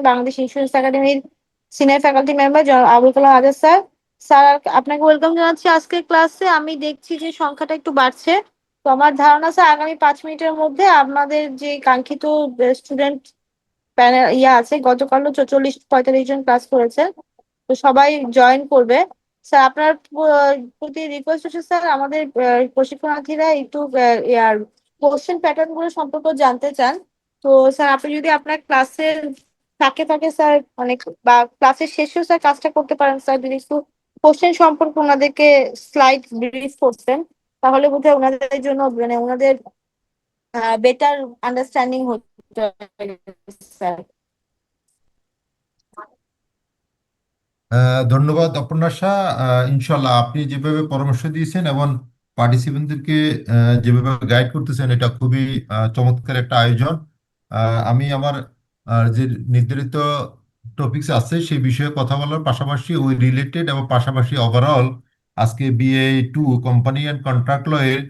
Bangladesh insurance একাডেমির senior faculty member Abul Kalam Azad sir. Sir, আপনাকে welcome জানাচ্ছি আজকের ক্লাসে। আমি দেখছি যে সংখ্যাটা একটু বাড়ছে। তো আমার ধারণা স্যার, আগামী 5 মিনিটের মধ্যে আমাদের যে কাঙ্ক্ষিত স্টুডেন্ট প্যানেল আছে, গতকালও 44-45 জন ক্লাস করেছে, তো সবাই জয়েন করবে। স্যার, আপনার প্রতি রিকোয়েস্ট হচ্ছে স্যার, আমাদের প্রশিক্ষণার্থীরা একটু ইয়ার কোশ্চেন প্যাটার্ন গুলো সম্পর্কে জানতে চান। তো স্যার, আপনি যদি আপনার ক্লাসের ফাঁকে ফাঁকে স্যার অনেক বা ক্লাসের শেষেও স্যার কাজটা করতে পারেন স্যার, যদি একটু কোশ্চেন সম্পর্কে ওনাদেরকে স্লাইড ব্রিফ করতেন, তাহলে বোধহয় ওনাদের জন্য মানে ওনাদের বেটার আন্ডারস্ট্যান্ডিং হতো স্যার। ধন্যবাদ অপর্ণাশা। ইনশাল্লাহ আপনি যেভাবে পরামর্শ দিয়েছেন এবং পার্টিসিপেন্টদেরকে যেভাবে গাইড করতেছেন, এটা খুবই চমৎকার একটা আয়োজন। আমি আমার যে নির্ধারিত টপিকস আছে সেই বিষয়ে কথা বলার পাশাপাশি ওই রিলেটেড এবং পাশাপাশি ওভারঅল আজকে BA2 কোম্পানি অ্যান্ড কন্ট্রাক্ট ল এর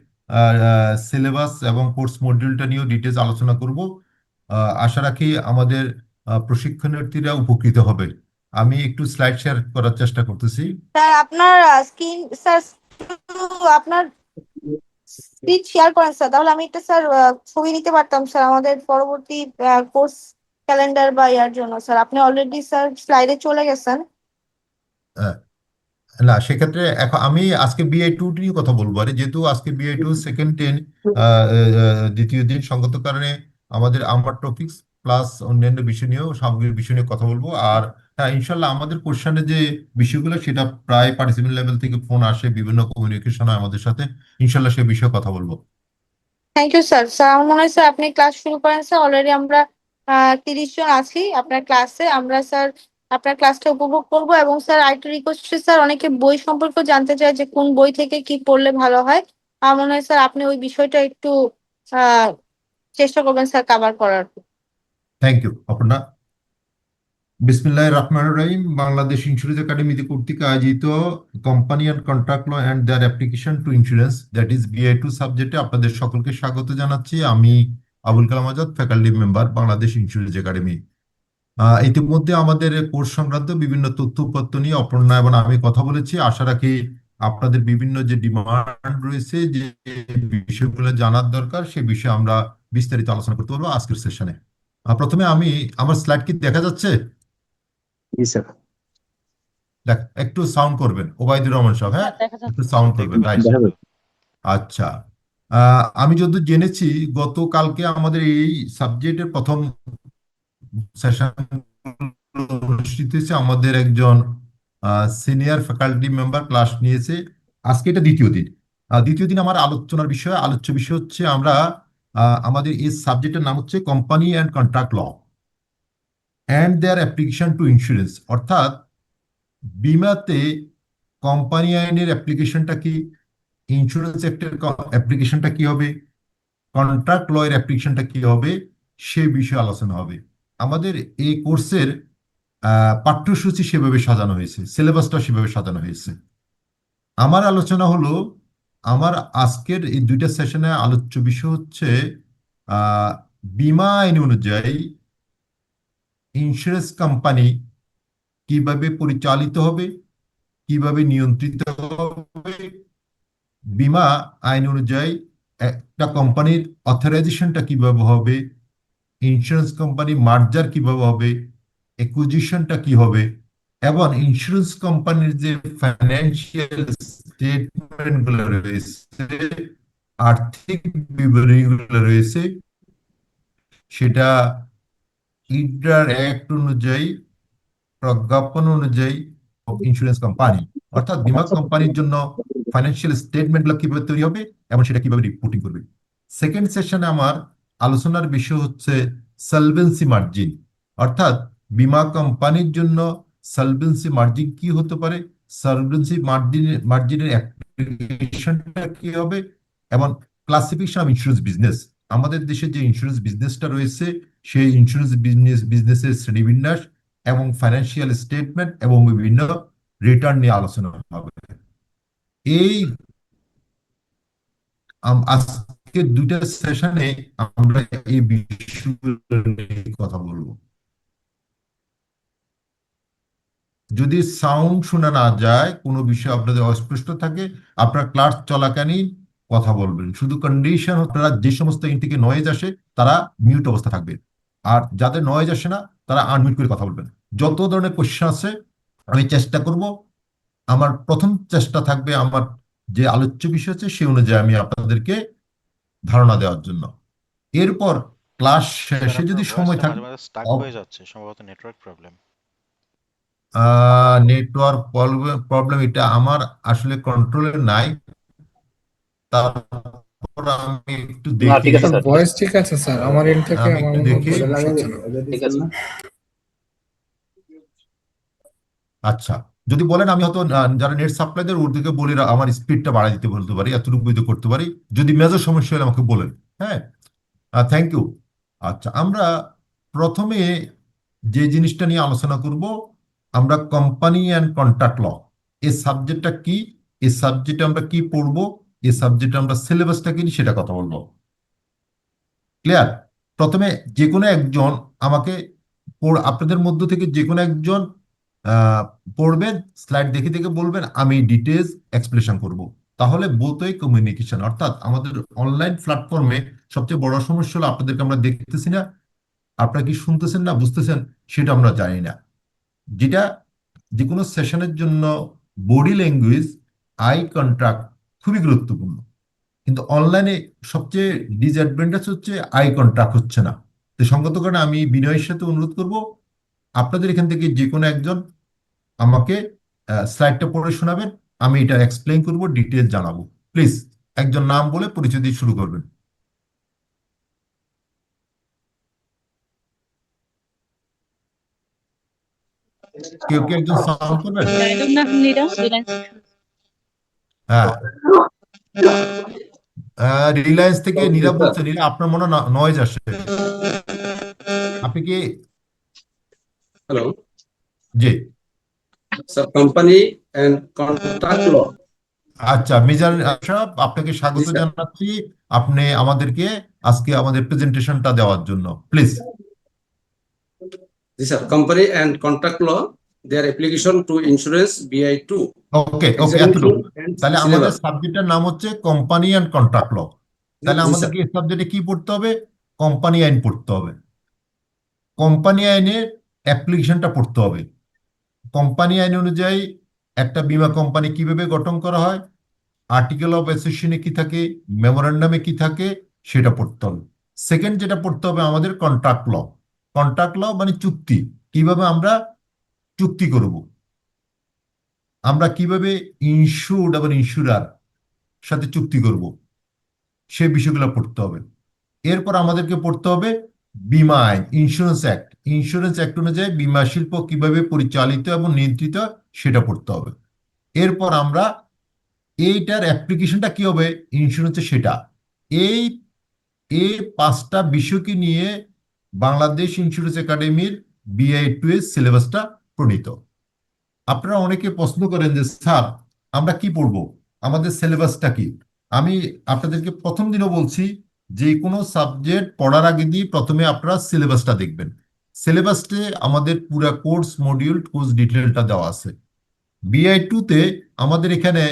সিলেবাস এবং কোর্স মডিউলটা নিয়েও ডিটেলস আলোচনা করব। আশা রাখি আমাদের প্রশিক্ষণার্থীরা উপকৃত হবে। আমি একটু স্লাইড শেয়ার করার চেষ্টা করতেছি। স্যার, আপনার স্ক্রিন স্যার একটু আপনার স্ক্রিন শেয়ার করেন স্যার, তাহলে আমি একটা স্যার ছবি নিতে পারতাম স্যার আমাদের পরবর্তী কোর্স ক্যালেন্ডার বা ইয়ার জন্য। স্যার, আপনি অলরেডি স্যার স্লাইডে চলে গেছেন। আহ, না, সেক্ষেত্রে এখন আমি আজকে BA2 নিয়ে কথা বলবো। আর যেহেতু আজকে BA2 সেকেন্ড দিন, দ্বিতীয় দিন, সঙ্গত কারণে আমার টপিকস প্লাস অন্যান্য বিষয় নিয়েও সামগ্রিক বিষয় নিয়ে কথা বলবো। আর হ্যাঁ, ইনশাল্লাহ আমাদের কোশ্চেনে যে বিষয়গুলো সেটা প্রায় পার্টিসিপেন্ট লেভেল থেকে ফোন আসে, বিভিন্ন কমিউনিকেশন হয় আমাদের সাথে। ইনশাল্লাহ সে বিষয়ে কথা বলবো। Thank you sir. স্যার, আমার মনে হয় স্যার আপনি ক্লাস শুরু করেন স্যার। অলরেডি আমরা 30 জন আছি আপনার ক্লাসে। আমরা স্যার আপনার ক্লাসটা উপভোগ করব। এবং স্যার, আরেকটা রিকোয়েস্ট স্যার, অনেকে বই সম্পর্কে জানতে চায় যে কোন বই থেকে কি পড়লে ভালো হয়। আমার মনে হয় স্যার আপনি ওই বিষয়টা একটু আহ চেষ্টা করবেন স্যার কাভার করার। Thank you Aparna. বিসমিল্লাহির রহমানির রহিম। বাংলাদেশ ইন্স্যুরেন্স একাডেমি কর্তৃক আয়োজিত company and contract law and their application to insurance, that is BA2 সাবজেক্টে আপনাদের সকলকে স্বাগত জানাচ্ছি। আমি Abul Kalam Azad, faculty member, Bangladesh insurance academy. ইতিমধ্যে আমাদের কোর্স সংক্রান্ত বিভিন্ন তথ্যপত্র নিয়ে অপর্ণা এবং আমি কথা বলেছি। আশা রাখি আপনাদের বিভিন্ন যে ডিমান্ড রয়েছে, যে বিষয়গুলো জানার দরকার, সে বিষয়ে আমরা বিস্তারিত আলোচনা করতে পারবো আজকের সেশনে। প্রথমে আমি আমার স্লাইড কি দেখা যাচ্ছে? জি স্যার। দেখ, একটু সাউন্ড করবেন ওবায়দুর রহমান সাহেব, হ্যাঁ? হ্যাঁ, দেখা একটু যাচ্ছে স্যার। সাউন্ড করবেন, রাইট। দেখা যাচ্ছে। আচ্ছা। আমি যতদূর জেনেছি, গতকালকে আমাদের এই সাবজেক্টের প্রথম সেশন অনুষ্ঠিত হয়েছে। আমাদের একজন সিনিয়র ফ্যাকাল্টি মেম্বার ক্লাস নিয়েছে। আজকে এটা দ্বিতীয় দিন। দ্বিতীয় দিন আমার আলোচ্য বিষয় হচ্ছে আমরা আমাদের এই সাবজেক্টের নাম হচ্ছে company and contract law and their application to insurance. অর্থাৎ বিমাতে কোম্পানি আইনের অ্যাপ্লিকেশনটা কি, ইন্স্যুরেন্স অ্যাক্টের অ্যাপ্লিকেশনটা কি হবে, কন্ট্রাক্ট ল এর অ্যাপ্লিকেশনটা কি হবে, সে বিষয়ে আলোচনা হবে। আমাদের এই কোর্সের পাঠ্যসূচি সেভাবে সাজানো হয়েছে, সিলেবাসটা সেভাবে সাজানো হয়েছে। আমার আলোচনা হলো, আমার আজকের এই দুইটা সেশনে আলোচ্য বিষয় হচ্ছে আহ, বীমা আইন অনুযায়ী ইন্স্যুরেন্স কোম্পানি কিভাবে পরিচালিত হবে, কিভাবে নিয়ন্ত্রিত হবে, বীমা আইন অনুযায়ী একটা কোম্পানির অথরাইজেশনটা কিভাবে হবে, ইন্স্যুরেন্স কোম্পানি মার্জার কিভাবে হবে, একুইজিশনটা কি হবে, এবং ইন্স্যুরেন্স কোম্পানির যে ফাইন্যান্সিয়াল স্টেটমেন্ট গুলো রয়েছে, আর্থিক বিবরণীগুলো রয়েছে, সেটা ইডার অ্যাক্ট অনুযায়ী, প্রজ্ঞাপন অনুযায়ী ইন্স্যুরেন্স কোম্পানি অর্থাৎ বীমা কোম্পানির জন্য ফাইন্যান্সিয়াল স্টেটমেন্টগুলো কিভাবে তৈরি হবে এবং সেটা কিভাবে রিপোর্টিং করবে। সেকেন্ড সেশনে আমার আলোচনার বিষয় হচ্ছে সলভেন্সি মার্জিন। অর্থাৎ বীমা কোম্পানির জন্য সলভেন্সি মার্জিন কি হতে পারে, সলভেন্সি মার্জিনের অ্যাপ্লিকেশনটা কি হবে, এবং ক্লাসিফিকেশন অফ ইন্স্যুরেন্স বিজনেস। আমাদের দেশে যে ইন্স্যুরেন্স বিজনেসটা রয়েছে, সেই ইন্স্যুরেন্স বিজনেসের শ্রেণীবিন্যাস এবং ফাইন্যান্সিয়াল স্টেটমেন্ট এবং বিভিন্ন রিটার্ন নিয়ে আলোচনা হবে। এই আজকে দুইটা সেশনে আমরা এই বিষয়গুলো নিয়ে কথা বলবো। যদি সাউন্ড শোনা না যায়, কোনো বিষয় আপনাদের অস্পষ্ট থাকে, আপনার ক্লাস চলাকালীন কথা বলবেন। শুধু কন্ডিশন আপনারা যে সমস্ত ইন থেকে নয়েজ আসে তারা মিউট অবস্থা থাকবে, আর যাদের নয়েজ আসে না তারা আনমিউট করে কথা বলবেন। যত ধরনের কোশ্চেন আছে আমি চেষ্টা করব, আমার প্রথম চেষ্টা থাকবে আমার যে আলোচ্য বিষয় আছে সে অনুযায়ী আমি আপনাদেরকে ধারণা দেওয়ার জন্য। এরপর ক্লাস স্যার শেষে আপনার যদি সময় ভয়েসটা থাকে, মাঝে মাঝে স্টাক হয়ে যাচ্ছে, সম্ভবত নেটওয়ার্ক প্রবলেম। নেটওয়ার্ক প্রবলেম এটা আমার আসলে কন্ট্রোলে নাই, তারপর আমি একটু না দেখি। ঠিক আছে স্যার, ঠিক ভয়েস আছে। ঠিক আছে স্যার, আমার এন্ড থেকে আমি আমার একটু মনে হয় দেখি। কোনো সমস্যা হচ্ছে না। ঠিক আছে। আচ্ছা, যদি বলেন আমি হয়তো যারা নেট সাপ্লাই দেয় ওদেরকে বলি আমার স্পিডটা বাড়াই দিতে বলতে পারি, এতটুকু বুঝতে করতে পারি। যদি মেজর সমস্যা হলে আমাকে বলেন। হ্যাঁ, থ্যাংক ইউ। আচ্ছা, আমরা প্রথমে যে জিনিসটা নিয়ে আলোচনা করব, আমরা কোম্পানি অ্যান্ড কন্ট্রাক্ট ল, এই সাবজেক্টটা কি, এই সাবজেক্টে আমরা কি পড়বো, এই সাবজেক্টে আমরা সিলেবাসটা কি সেটা কথা বলবো। ক্লিয়ার? প্রথমে যে কোনো একজন আমাকে আপনাদের মধ্য থেকে যে কোনো একজন আহ, পড়বেন, স্লাইড দেখে দেখে বলবেন, আমি ডিটেলস এক্সপ্লেনেশন করব। তাহলে বোথই কমিউনিকেশন, অর্থাৎ আমাদের অনলাইন প্ল্যাটফর্মে সবচেয়ে বড় সমস্যা হলো আপনাদেরকে আমরা দেখতেছি না, আপনারা কি শুনতেছেন না বুঝতেছেন সেটা আমরা জানি না। যেটা যে কোনো সেশনের জন্য বডি ল্যাঙ্গুয়েজ, আই কন্ট্যাক্ট খুবই গুরুত্বপূর্ণ, কিন্তু অনলাইনে সবচেয়ে ডিসঅ্যাডভান্টেজ হচ্ছে আই কন্ট্যাক্ট হচ্ছে না। তো সঙ্গত কারণে আমি বিনয়ের সাথে অনুরোধ করব, আপনাদের এখান থেকে যে কোনো একজন আমাকে স্লাইডটা পড়ে শোনাবেন, আমি এটা এক্সপ্লেইন করব, ডিটেল জানাবো। প্লিজ একজন নাম বলে পরিচয় দিয়ে শুরু করবেন। কেউ কি একজন সাউন্ড করবেন? হ্যাঁ, রিলায়েন্স থেকে নীলা বলছে। নীলা, আপনার মনে নয়েজ আসে, আপনি কি? হ্যালো জি, sir, company and contract law. আচ্ছা মিজান সাহেব, আপনাকে জি স্বাগত স্যার, জানাচ্ছি আপনি আমাদেরকে আজকে আমাদের প্রেজেন্টেশনটা দেওয়ার জন্য। প্লিজ। জি sir, company and contract law, their application to insurance BI2 okay okay, examination এতটুকু। এন্ড তাহলে আমাদের সিলেবাস। সাবজেক্টের নাম হচ্ছে কোম্পানি অ্যান্ড কন্ট্রাক্ট ল। তাহলে জি স্যার। আমাদেরকে এই সাবজেক্টে কি পড়তে হবে? কোম্পানি আইন পড়তে হবে। কোম্পানি আইনের অ্যাপ্লিকেশনটা পড়তে হবে। কোম্পানি আইন অনুযায়ী একটা বীমা কোম্পানি কিভাবে গঠন করা হয়, আর্টিকেল অফ অ্যাসোসিয়েশনে কি থাকে, মেমোরেন্ডামে কি থাকে, সেটা পড়তে হবে। সেকেন্ড যেটা পড়তে হবে আমাদের কন্ট্রাক্ট ল। কন্ট্রাক্ট ল মানে চুক্তি, কিভাবে আমরা চুক্তি করব, আমরা কিভাবে ইনস্যুর্ড এবং ইনস্যুরার সাথে চুক্তি করব, সে বিষয়গুলো পড়তে হবে। এরপর আমাদেরকে পড়তে হবে বীমা আইন, ইন্স্যুরেন্স অ্যাক্ট। ইন্স্যুরেন্স অ্যাক্ট অনুযায়ী বীমা শিল্প কিভাবে পরিচালিত এবং নিয়ন্ত্রিত হয়, সেটা পড়তে হবে। এরপর আমরা এইটার অ্যাপ্লিকেশনটা কি হবে ইন্স্যুরেন্সে, সেটা। এই এই পাঁচটা বিষয়কে নিয়ে বাংলাদেশ ইন্স্যুরেন্স একাডেমির BI2 এর সিলেবাসটা প্রণীত। আপনারা অনেকে প্রশ্ন করেন যে স্যার আমরা কি পড়বো, আমাদের সিলেবাসটা কি? আমি আপনাদেরকে প্রথম দিনও বলছি, যে কোনো সাবজেক্ট পড়ার আগে দিয়ে প্রথমে আপনারা সিলেবাসটা দেখবেন। সিলেবাসে আমাদের পুরা কোর্স মডিউল, কোর্স ডিটেলটা দেওয়া আছে। BI2 তে আমাদের এখানে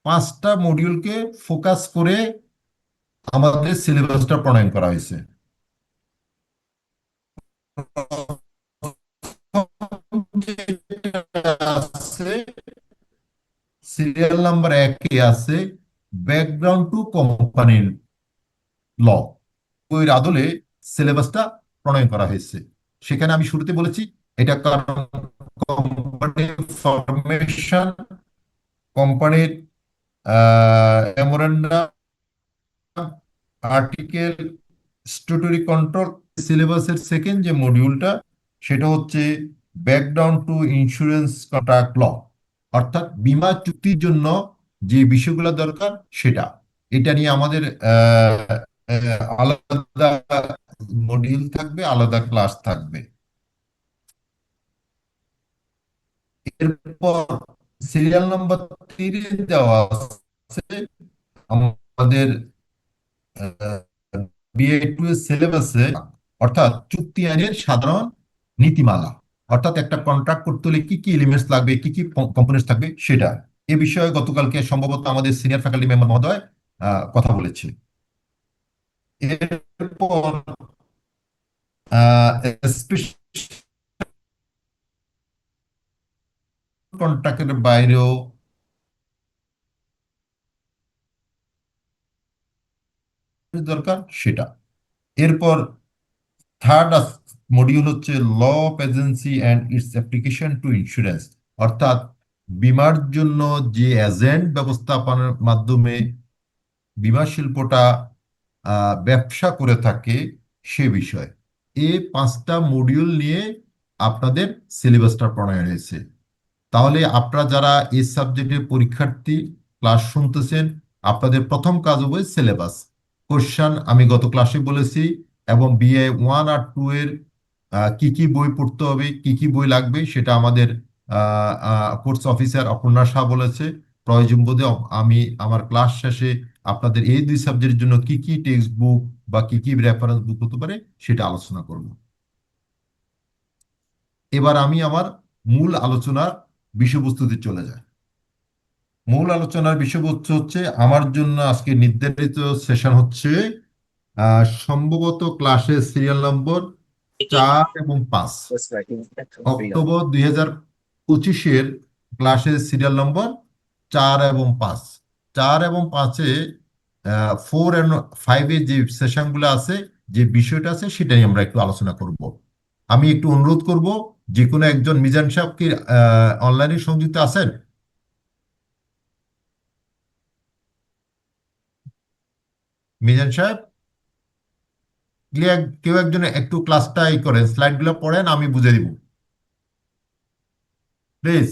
পাঁচটা মডিউলকে ফোকাস করে আমাদের সিলেবাসটা প্রণয়ন করা হয়েছে। সিরিয়াল নাম্বার 1-এ আছে ব্যাকগ্রাউন্ড টু কোম্পানি ল, ওই আদলে সিলেবাসটা প্রণয়ন করা হয়েছে। সেখানে আমি শুরুতে বলেছি এটা কারণ কোম্পানি ফরমেশন, কোম্পানির মেমোরেন্ডাম, আর্টিকেল, স্ট্যাটুটরি কন্ট্রোল। সিলেবাসের সেকেন্ড যে মডিউলটা সেটা হচ্ছে background to insurance contract law, অর্থাৎ বীমা চুক্তির জন্য যে বিষয়গুলো দরকার সেটা। এটা নিয়ে আমাদের আলাদা মডিউল থাকবে, আলাদা ক্লাস থাকবে। এরপর সিরিয়াল নাম্বার 3 দেওয়া আছে আমাদের BI2 এর সিলেবাসে, অর্থাৎ চুক্তি আইনের সাধারণ নীতিমালা। অর্থাৎ একটা কন্ট্রাক্ট করতে হলে কি কি এলিমেন্টস লাগবে, কি কি কম্পোনেন্টস থাকবে সেটা। এ বিষয়ে গতকালকে সম্ভবত আমাদের সিনিয়র ফ্যাকাল্টি মেম্বার মহোদয় কথা বলেছে। এরপর কন্ট্রাক্টের বাইরেও দরকার সেটা। এরপর থার্ড মডিউল হচ্ছে law of agency and its application to insurance, অর্থাৎ বীমার জন্য যে এজেন্ট ব্যবস্থাপনার মাধ্যমে বীমা শিল্পটা ব্যবসা করে থাকে সে বিষয়। এই 5টা মডিউল নিয়ে আপনাদের সিলেবাসটা প্রণয়ন হয়েছে। তাহলে আপনারা যারা এই সাবজেক্টের পরীক্ষার্থী ক্লাস শুনতেছেন, আপনাদের প্রথম কাজ হবে সিলেবাস কোশ্চেন। আমি গত ক্লাসে বলেছি, এবং বিএ 1 আর 2 এর কি কি বই পড়তে হবে, কি কি বই লাগবে সেটা আমাদের কোর্স অফিসার অপর্ণা শাহ বলেছে। প্রয়োজন বোধে আমি আমার ক্লাস শেষে আপনাদের এই 2 সাবজেক্টের জন্য কি কি টেক্সট বুক বা কি কি রেফারেন্স বুক হতে পারে সেটা আলোচনা করব। এবার আমি আমার মূল আলোচনার বিষয়বস্তুতে চলে যাই। মূল আলোচনার বিষয়বস্তু হচ্ছে আমার জন্য আজকে নির্ধারিত সেশন হচ্ছে সম্ভবত ক্লাসের সিরিয়াল নম্বর 4 এবং 5, অক্টোবর 2025-এর ক্লাসের সিরিয়াল নম্বর 4 এবং 5। 4 এবং 5-এ 4 এবং 5-এ যে সেশনগুলো আছে, যে বিষয়টা আছে সেটা নিয়ে আমরা একটু আলোচনা করব। আমি একটু অনুরোধ করব, যে কোনো একজন, মিজান সাহেব কি অনলাইনে সংযুক্ত আছেন? মিজান সাহেব, কেউ একজন একটু ক্লাসটা করেন, স্লাইডগুলো পড়েন, আমি বুঝে দিব please.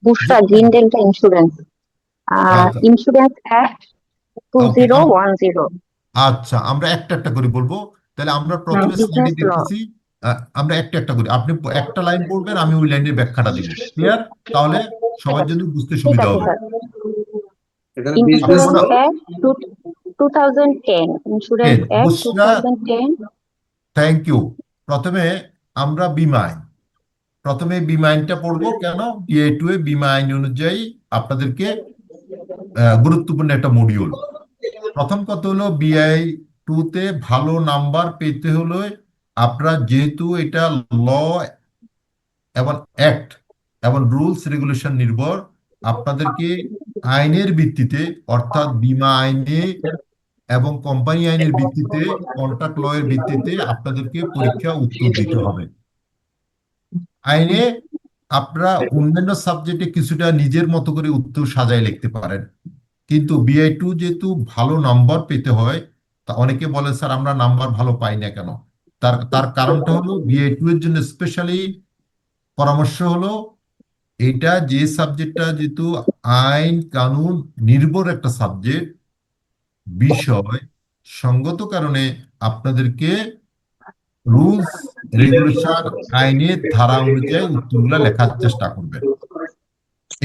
Bushra Green Delta Insurance, আচ্ছা, ইন্স্যুরেন্স অ্যাক্ট ওকে, 2010। আচ্ছা, আমরা একটা একটা করে বলবো। তাহলে আমরা প্রথমে স্লাইডে বিজনেস ল। দেখতেছি, আমরা একটা একটা করে, আপনি একটা লাইন পড়বেন, আমি ওই লাইনের ব্যাখ্যাটা দিব। ক্লিয়ার? তাহলে সবার জন্য বুঝতে ঠিক সুবিধা আছে হবে। স্যার। এখানে আপনি business insurance law, act 2010, insurance act Bushra, 2010। Thank you. প্রথমে আমরা বীমা আইন, প্রথমে বীমা আইনটা পড়বো। কেন? বিএ 2 এ বীমা আইন অনুযায়ী আপনাদেরকে গুরুত্বপূর্ণ একটা মডিউল। প্রথম কথা হলো, বিআই 2-তে ভালো নাম্বার পেতে হলে আপনারা, যেহেতু এটা ল এবং অ্যাক্ট এবং রুলস রেগুলেশন নির্ভর, আপনাদেরকে আইনের ভিত্তিতে, অর্থাৎ বীমা আইনে এবং কোম্পানি আইনের ভিত্তিতে, কন্ট্রাক্ট ল এর ভিত্তিতে আপনাদেরকে পরীক্ষা উত্তর দিতে হবে। আইনে আপনারা অন্যান্য সাবজেক্টে কিছুটা নিজের মতো করে উত্তর সাজায় লিখতে পারেন, কিন্তু বিআই 2 যেহেতু ভালো নাম্বার পেতে হয়, তা অনেকে বলে স্যার আমরা নাম্বার ভালো পাই না কেন? তার তার কারণটা হলো, বিআই 2 এর জন্য স্পেশালি পরামর্শ হলো, এটা যে সাবজেক্টটা যেহেতু আইন কানুন নির্ভর একটা সাবজেক্ট বিষয়, সঙ্গত কারণে আপনাদেরকে রুলস রেগুলেশন আইনের ধারা অনুযায়ী উত্তরগুলো লেখার চেষ্টা করবেন।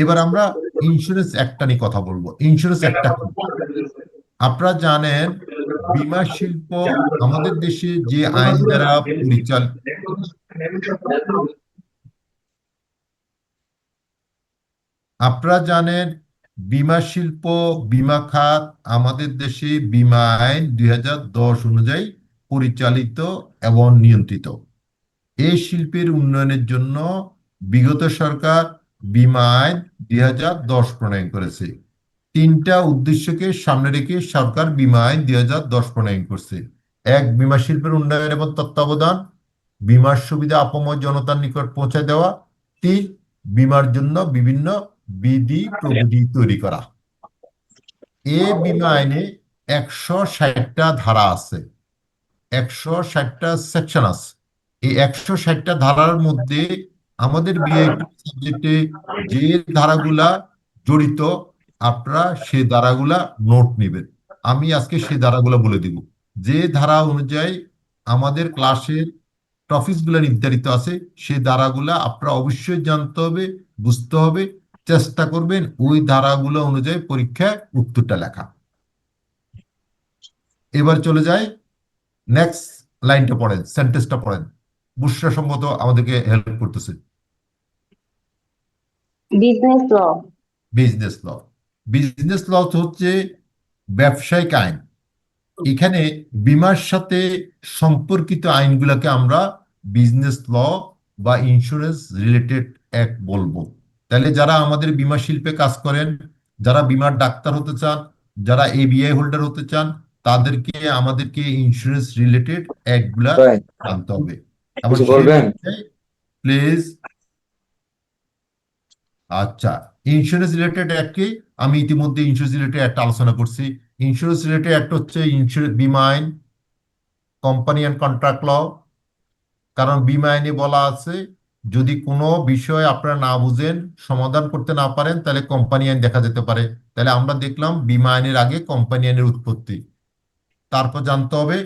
এবার আমরা ইন্স্যুরেন্স অ্যাক্টটা নিয়ে কথা বলবো। ইন্স্যুরেন্স অ্যাক্টটা কি? আপনারা জানেন, বীমা শিল্প আমাদের দেশে যে আইন দ্বারা পরিচালিত, আপনারা জানেন বীমা শিল্প, বীমা খাত আমাদের দেশে বীমা আইন 2010 অনুযায়ী পরিচালিত এবং নিয়ন্ত্রিত। এই শিল্পের উন্নয়নের জন্য বিগত সরকার বীমা আইন 2010 প্রণয়ন করেছে। 3টা উদ্দেশ্যকে সামনে রেখে সরকার বীমা আইন 2010 প্রণয়ন করছে। 1, বীমা শিল্পের উন্নয়ন এবং তত্ত্বাবধান, বীমার সুবিধা আপামর জনতার নিকট পৌঁছে দেওয়া। 3, বীমার জন্য বিভিন্ন বিধি প্রবিধি তৈরি করা। এ বীমা আইনে 160টা ধারা আছে, 160টা সেকশন আছে। এই 160টা ধারার মধ্যে আমাদের বিআই সাবজেক্টে যে ধারাগুলা জড়িত, আপনারা সে ধারাগুলা নোট নেবেন। আমি আজকে সে ধারাগুলা বলে দিব। যে ধারা অনুযায়ী আমাদের ক্লাসের টপিকসগুলো নির্ধারিত আছে, সে ধারাগুলা আপনারা অবশ্যই জানতে হবে, বুঝতে হবে, চেষ্টা করবেন ওই ধারাগুলো অনুযায়ী পরীক্ষায় উত্তরটা লেখা। এবার চলে যাই, নেক্সট লাইনটা পড়েন, সেন্টেন্সটা পড়েন। বুশরা সম্মত আমাদেরকে হেল্প করতেছে? Business law. Business law. Business law হচ্ছে ব্যবসায়িক আইন। এখানে বীমার সাথে সম্পর্কিত আইনগুলোকে আমরা বিজনেস ল বা ইন্স্যুরেন্স রিলেটেড অ্যাক্ট বলবো। তাহলে যারা আমাদের বীমা শিল্পে কাজ করেন, যারা বীমার ডাক্তার হতে চান, যারা এবিআই হোল্ডার হতে চান, তাদেরকে আমাদেরকে ইন্স্যুরেন্স রিলেটেড অ্যাক্টগুলা ভাই, জানতে হবে। আমার কিছু সেই বলবেন? প্লিজ। আচ্ছা, ইন্স্যুরেন্স রিলেটেড অ্যাক্ট কি? আমি ইতিমধ্যে ইন্স্যুরেন্স রিলেটেড অ্যাক্ট আলোচনা করছি। ইন্স্যুরেন্স রিলেটেড অ্যাক্ট হচ্ছে ইন্স্যুরেন্স বীমা আইন, কোম্পানি অ্যান্ড কন্ট্রাক্ট ল। কারণ বীমা আইনে বলা আছে যদি কোনো বিষয় আপনারা না বুঝেন, সমাধান করতে না পারেন, তাহলে কোম্পানি আইন দেখা যেতে পারে। তাহলে আমরা দেখলাম বীমা আইনের আগে কোম্পানি আইনের উৎপত্তি। তারপর জানতে হবে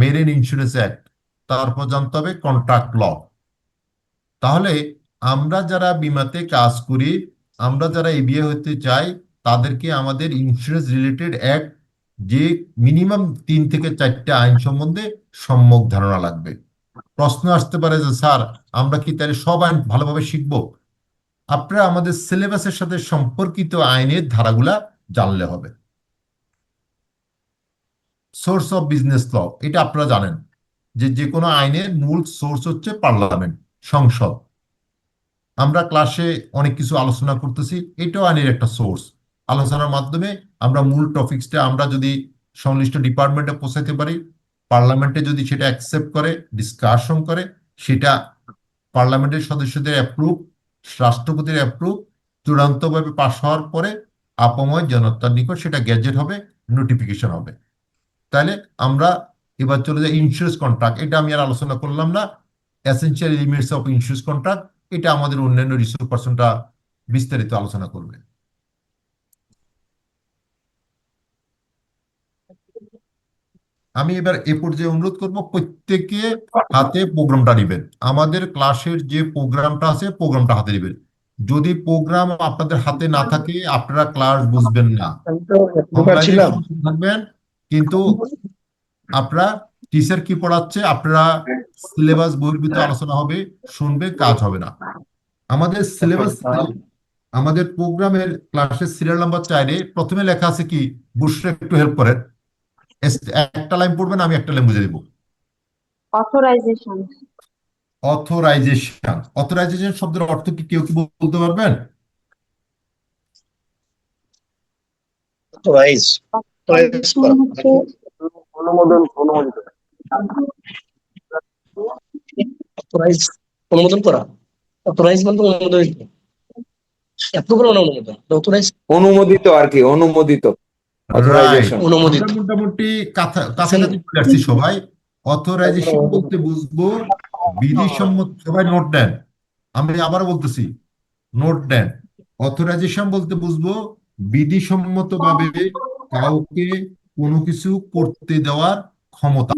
মেরিন ইন্স্যুরেন্স অ্যাক্ট, তারপর জানতে হবে কন্ট্রাক্ট ল। তাহলে আমরা যারা বীমাতে কাজ করি, আমরা যারা এবিএ হতে চাই, তাদেরকে আমাদের ইন্স্যুরেন্স রিলেটেড অ্যাক্ট যে মিনিমাম 3 থেকে 4টা আইন সম্বন্ধে সম্যক ধারণা লাগবে। প্রশ্ন আসতে পারে যে স্যার, আমরা কি তাহলে সব আইন ভালোভাবে শিখব? আপনারা আমাদের সিলেবাসের সাথে সম্পর্কিত আইনের ধারাগুলা জানলে হবে। সোর্স অফ বিজনেস ল, এটা আপনারা জানেন যে যে কোনো আইনের মূল সোর্স হচ্ছে পার্লামেন্ট, সংসদ। আমরা ক্লাসে অনেক কিছু আলোচনা করতেছি, এটাও আইনের একটা সোর্স। আলোচনার মাধ্যমে আমরা মূল টপিকসটা আমরা যদি সংশ্লিষ্ট ডিপার্টমেন্টে পৌঁছাতে পারি, পার্লামেন্টে যদি সেটা অ্যাকসেপ্ট করে, ডিসকাশন করে, সেটা পার্লামেন্টের সদস্যদের অ্যাপ্রুভ, রাষ্ট্রপতির অ্যাপ্রুভ, চূড়ান্তভাবে পাশ হওয়ার পরে আপাময় জনতার নিকট সেটা গ্যাজেট হবে, নোটিফিকেশন হবে। তাহলে আমরা এবার চলে যাই ইন্স্যুরেন্স কন্ট্রাক্ট। এটা আমি আর আলোচনা করলাম না। Essential limits of insurance contract, এটা আমাদের অন্যান্য রিসোর্স পার্সনটা বিস্তারিত আলোচনা করবে। আমি এবার এ পর্যায়ে অনুরোধ করব প্রত্যেকে হাতে প্রোগ্রামটা নেবেন। আমাদের ক্লাসের যে প্রোগ্রামটা আছে, প্রোগ্রামটা হাতে নেবেন। যদি প্রোগ্রাম আপনাদের হাতে না থাকে, আপনারা ক্লাস বুঝবেন না। অনলাইনে থাকবেন, কিন্তু আপনারা টিচার কি পড়াচ্ছে, আপনারা সিলেবাস বহির্ভূত আলোচনা হবে, শুনবে, কাজ হবে না। আমাদের সিলেবাস, আমাদের প্রোগ্রামের ক্লাসের সিরিয়াল নাম্বার 4-এ প্রথমে লেখা আছে কি, বুশরা একটু হেল্প করেন। একটা লাইন পড়বেন, আমি একটা লাইন বুঝে দিব। অথরাইজেশন। অথরাইজেশন। অথরাইজেশন শব্দের অর্থ কি কেউ কি বলতে পারবেন? অথরাইজ অথরাইজ করা অনুমোদন, অনুমোদিত। অথরাইজ অনুমোদন করা। অথরাইজ মানে অনুমোদন, অ্যাপ্রুভাল মানে অনুমোদন, অথরাইজ অনুমোদিত আর কি, অনুমোদিত। অথরাইজেশন। অনুমোদিত। আমরা মোটামুটি কাছাকাছি চলে আসছি সবাই। অথরাইজেশন বলতে বুঝবো বিধিসম্মত। সবাই নোট দেন, আমি আবার বলতেছি, নোট দেন। অথরাইজেশন বলতে বুঝবো বিধিসম্মতভাবে কাউকে কোনো কিছু করতে দেওয়ার ক্ষমতা,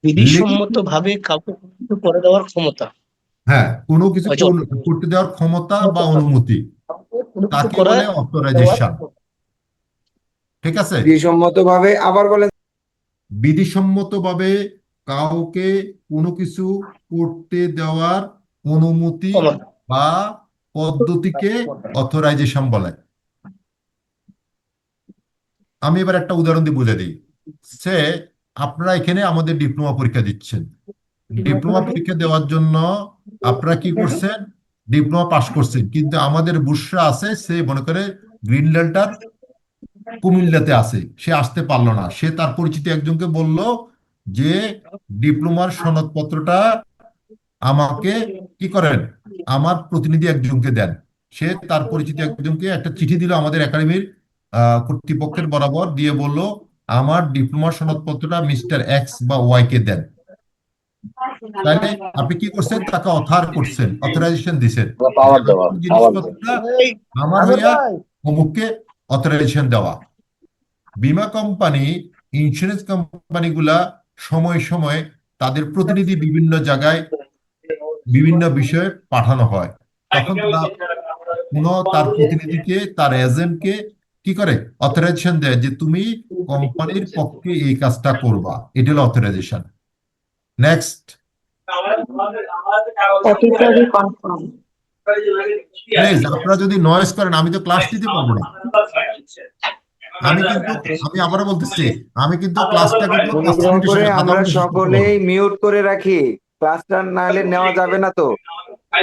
বিধিসম্মত ভাবে কাউকে কিছু করে দেওয়ার ক্ষমতা। হ্যাঁ, কোনো কিছু করতে দেওয়ার ক্ষমতা বা অনুমতি, তাকে বলে অথরাইজেশন। ঠিক আছে? বিধিসম্মতভাবে, আবার বলেন। বিধিসম্মতভাবে কাউকে কোনো কিছু করতে দেওয়ার অনুমতি বা পদ্ধতিকে অথরাইজেশন বলে। আমি এবার একটা উদাহরণ দিয়ে বুঝে দিই। সে আপনারা এখানে আমাদের ডিপ্লোমা পরীক্ষা দিচ্ছেন। ডিপ্লোমা পরীক্ষা দেওয়ার জন্য আপনারা কি করছেন? ডিপ্লোমা পাস করছেন, কিন্তু আমাদের বুশরা আছে, সে মনে করে গ্রিনল্যান্ডার কুমিল্লাতে আছে, সে আসতে পারলো না। সে তার পরিচিত একজনকে বলল যে ডিপ্লোমার সনদপত্রটা আমাকে কি করেন, আমার প্রতিনিধি একজনকে দেন। সে তার পরিচিত একজনকে একটা চিঠি দিল আমাদের একাডেমির কর্তৃপক্ষের বরাবর, দিয়ে বলল আমার ডিপ্লোমার সনদপত্রটা মিস্টার এক্স বা ওয়াই কে দেন। তাহলে আপনি কি করছেন? তাকে অথার করছেন, অথরাইজেশন দিচ্ছেন, পাওয়ার দেওয়া, জিনিসপত্রটা আমার হইয়া অমুককে অথরাইজেশন দেওয়া। বীমা কোম্পানি, ইন্স্যুরেন্স কোম্পানিগুলা সময় সময় তাদের প্রতিনিধি বিভিন্ন জায়গায় বিভিন্ন বিষয়ে পাঠানো হয়। তখন তারা তার প্রতিনিধিকে, তার এজেন্টকে কি করে, অথরাইজেশন দেয় যে তুমি কোম্পানির পক্ষে এই কাজটা করবা। এটা হলো authorisation. Next, Statutory conform. Please আপনারা যদি নয়েজ করেন আমি তো ক্লাস নিতে পারবো না। আমি আবারও বলতেছি, আমি কিন্তু ক্লাসটা কিন্তু 5 অনুগ্রহ মিনিটে করে আধা আমরা ঘন্টা শেষ করতে পারবো। সকলেই মিউট করে রাখি, ক্লাসটা নাহলে নেওয়া যাবে না তো,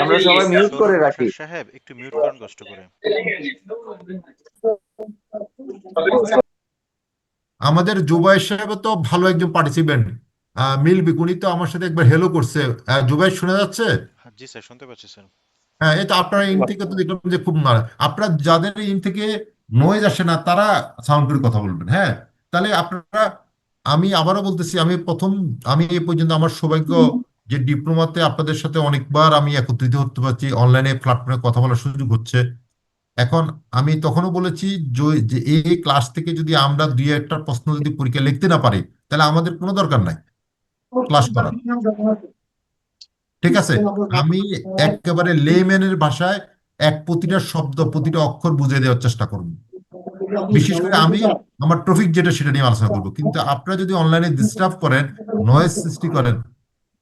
আমরা সবাই মিউট করে শরীফ রাখি। সাহেব একটু মিউট করেন কষ্ট করে। আমাদের জুবাইর সাহেব তো ভালো একজন পার্টিসিপেন্ট, মিলবি, উনি তো আমার সাথে একবার হেলো করছে। জুবাইর শোনা যাচ্ছে? হ্যাঁ, জি স্যার শুনতে পাচ্ছি স্যার। হ্যাঁ, এই তো আপনার ইন থেকে তো দেখলাম যে খুব আপনার যাদের ইন থেকে নয়েজ আসে না তারা সাউন্ড করে কথা বলবেন। হ্যাঁ, তাহলে আপনারা, আমি আবারও বলতেছি, আমি এই পর্যন্ত আমার সৌভাগ্য যে ডিপ্লোমাতে আপনাদের সাথে অনেকবার আমি একত্রিত হতে পারছি, অনলাইনে প্ল্যাটফর্মে কথা বলার সুযোগ হচ্ছে। এখন আমি তখনও বলেছি যে এই ক্লাস থেকে যদি আমরা দুই একটা প্রশ্ন যদি পরীক্ষা লিখতে না পারি তাহলে আমাদের কোনো দরকার নাই ক্লাস করার। ঠিক আছে, আমি একেবারে লেম্যানের ভাষায় প্রতিটা শব্দ প্রতিটা অক্ষর বুঝিয়ে দেওয়ার চেষ্টা করব। বিশেষ করে আমি আমার টপিক যেটা সেটা নিয়ে আলোচনা করবো, কিন্তু আপনারা যদি অনলাইনে ডিস্টার্ব করেন, নয়েজ সৃষ্টি করেন,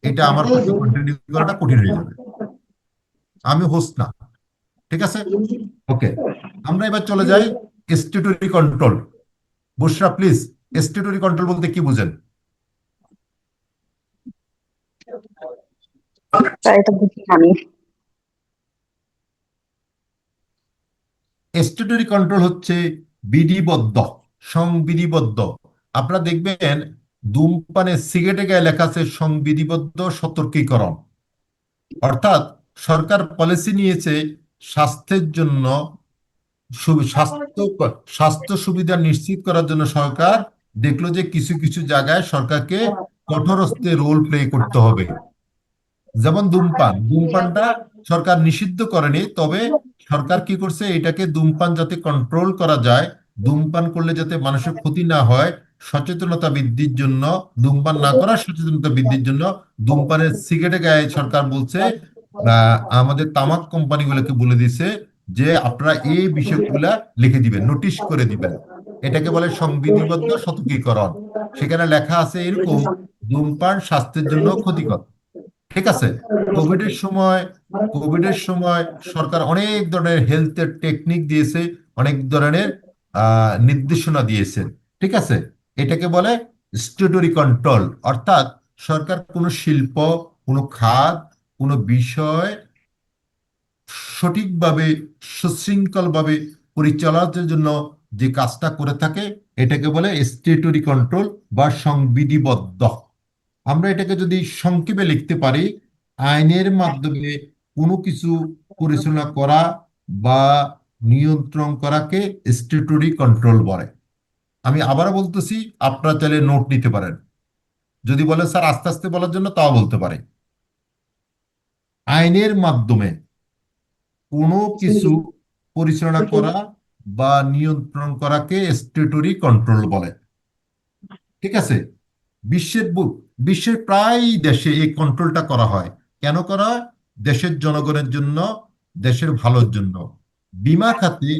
এটা আমার পক্ষে কন্টিনিউ করাটা কঠিন হয়ে যাবে। আমি হোস্ট না। ঠিক আছে, ওকে, আমরা এবার চলে যাই statutory control. Bushra please, statutory control বলতে কি বুঝেন? এটা বুঝি আমি। স্ট্যাটুটরি কন্ট্রোল হচ্ছে বিধিবদ্ধ, সংবিধিবদ্ধ। আপনারা দেখবেন ধূমপানে সিগারেটে গায়ে লেখা আছে সংবিধিবদ্ধ সতর্কীকরণ। অর্থাৎ সরকার পলিসি নিয়েছে স্বাস্থ্যের জন্য, স্বাস্থ্য স্বাস্থ্য সুবিধা নিশ্চিত করার জন্য সরকার দেখলো যে কিছু কিছু জায়গায় সরকারকে কঠোরহস্তে রোল প্লে করতে হবে। যেমন ধূমপানটা সরকার নিষিদ্ধ করেনি, তবে সরকার কি করছে, এটাকে ধূমপান যাতে কন্ট্রোল করা যায়, ধূমপান করলে যাতে মানুষের ক্ষতি না হয়, সচেতনতা বৃদ্ধির জন্য, ধূমপান না করার সচেতনতা বৃদ্ধির জন্য ধূমপানের সিগারেটে গায়ে সরকার বলছে, আমাদের তামাক কোম্পানিগুলোকে বলে দিছে যে আপনারা এই বিষয়গুলা লিখে দিবেন, নোটিশ করে দিবেন। এটাকে বলে সংবিধিবদ্ধ সতর্কীকরণ। সেখানে লেখা আছে এরকম, ধূমপান স্বাস্থ্যের জন্য ক্ষতিকর। ঠিক আছে, কোভিডের সময় সরকার অনেক ধরনের হেলথের টেকনিক দিয়েছে, অনেক ধরনের নির্দেশনা দিয়েছে। ঠিক আছে, এটাকে বলে স্ট্যাটুটরি কন্ট্রোল। অর্থাৎ সরকার কোনো শিল্প, কোনো খাত, কোনো বিষয় সঠিকভাবে, সুশৃঙ্খলভাবে পরিচালনার জন্য যে কাজটা করে থাকে এটাকে বলে স্ট্যাটুটরি কন্ট্রোল বা সংবিধিবদ্ধ। আমরা এটাকে যদি সংক্ষেপে লিখতে পারি, আইনের মাধ্যমে কোনো কিছু পরিচালনা করা বা নিয়ন্ত্রণ করাকে স্ট্যাটুটরি কন্ট্রোল বলে। আমি আবারও বলতেছি, আপনারা চাইলে নোট নিতে পারেন, যদি বলে স্যার আস্তে আস্তে বলার জন্য তাও বলতে পারে। আইনের মাধ্যমে কোনো কিছু পরিচালনা করা বা নিয়ন্ত্রণ করাকে স্ট্যাটুটরি কন্ট্রোল বলে। ঠিক আছে, বিশ্বের বিশ্বের প্রায় দেশে এই কন্ট্রোলটা করা হয়। কেন করা হয়? দেশের জনগণের জন্য, দেশের ভালোর জন্য। বীমা খাতে,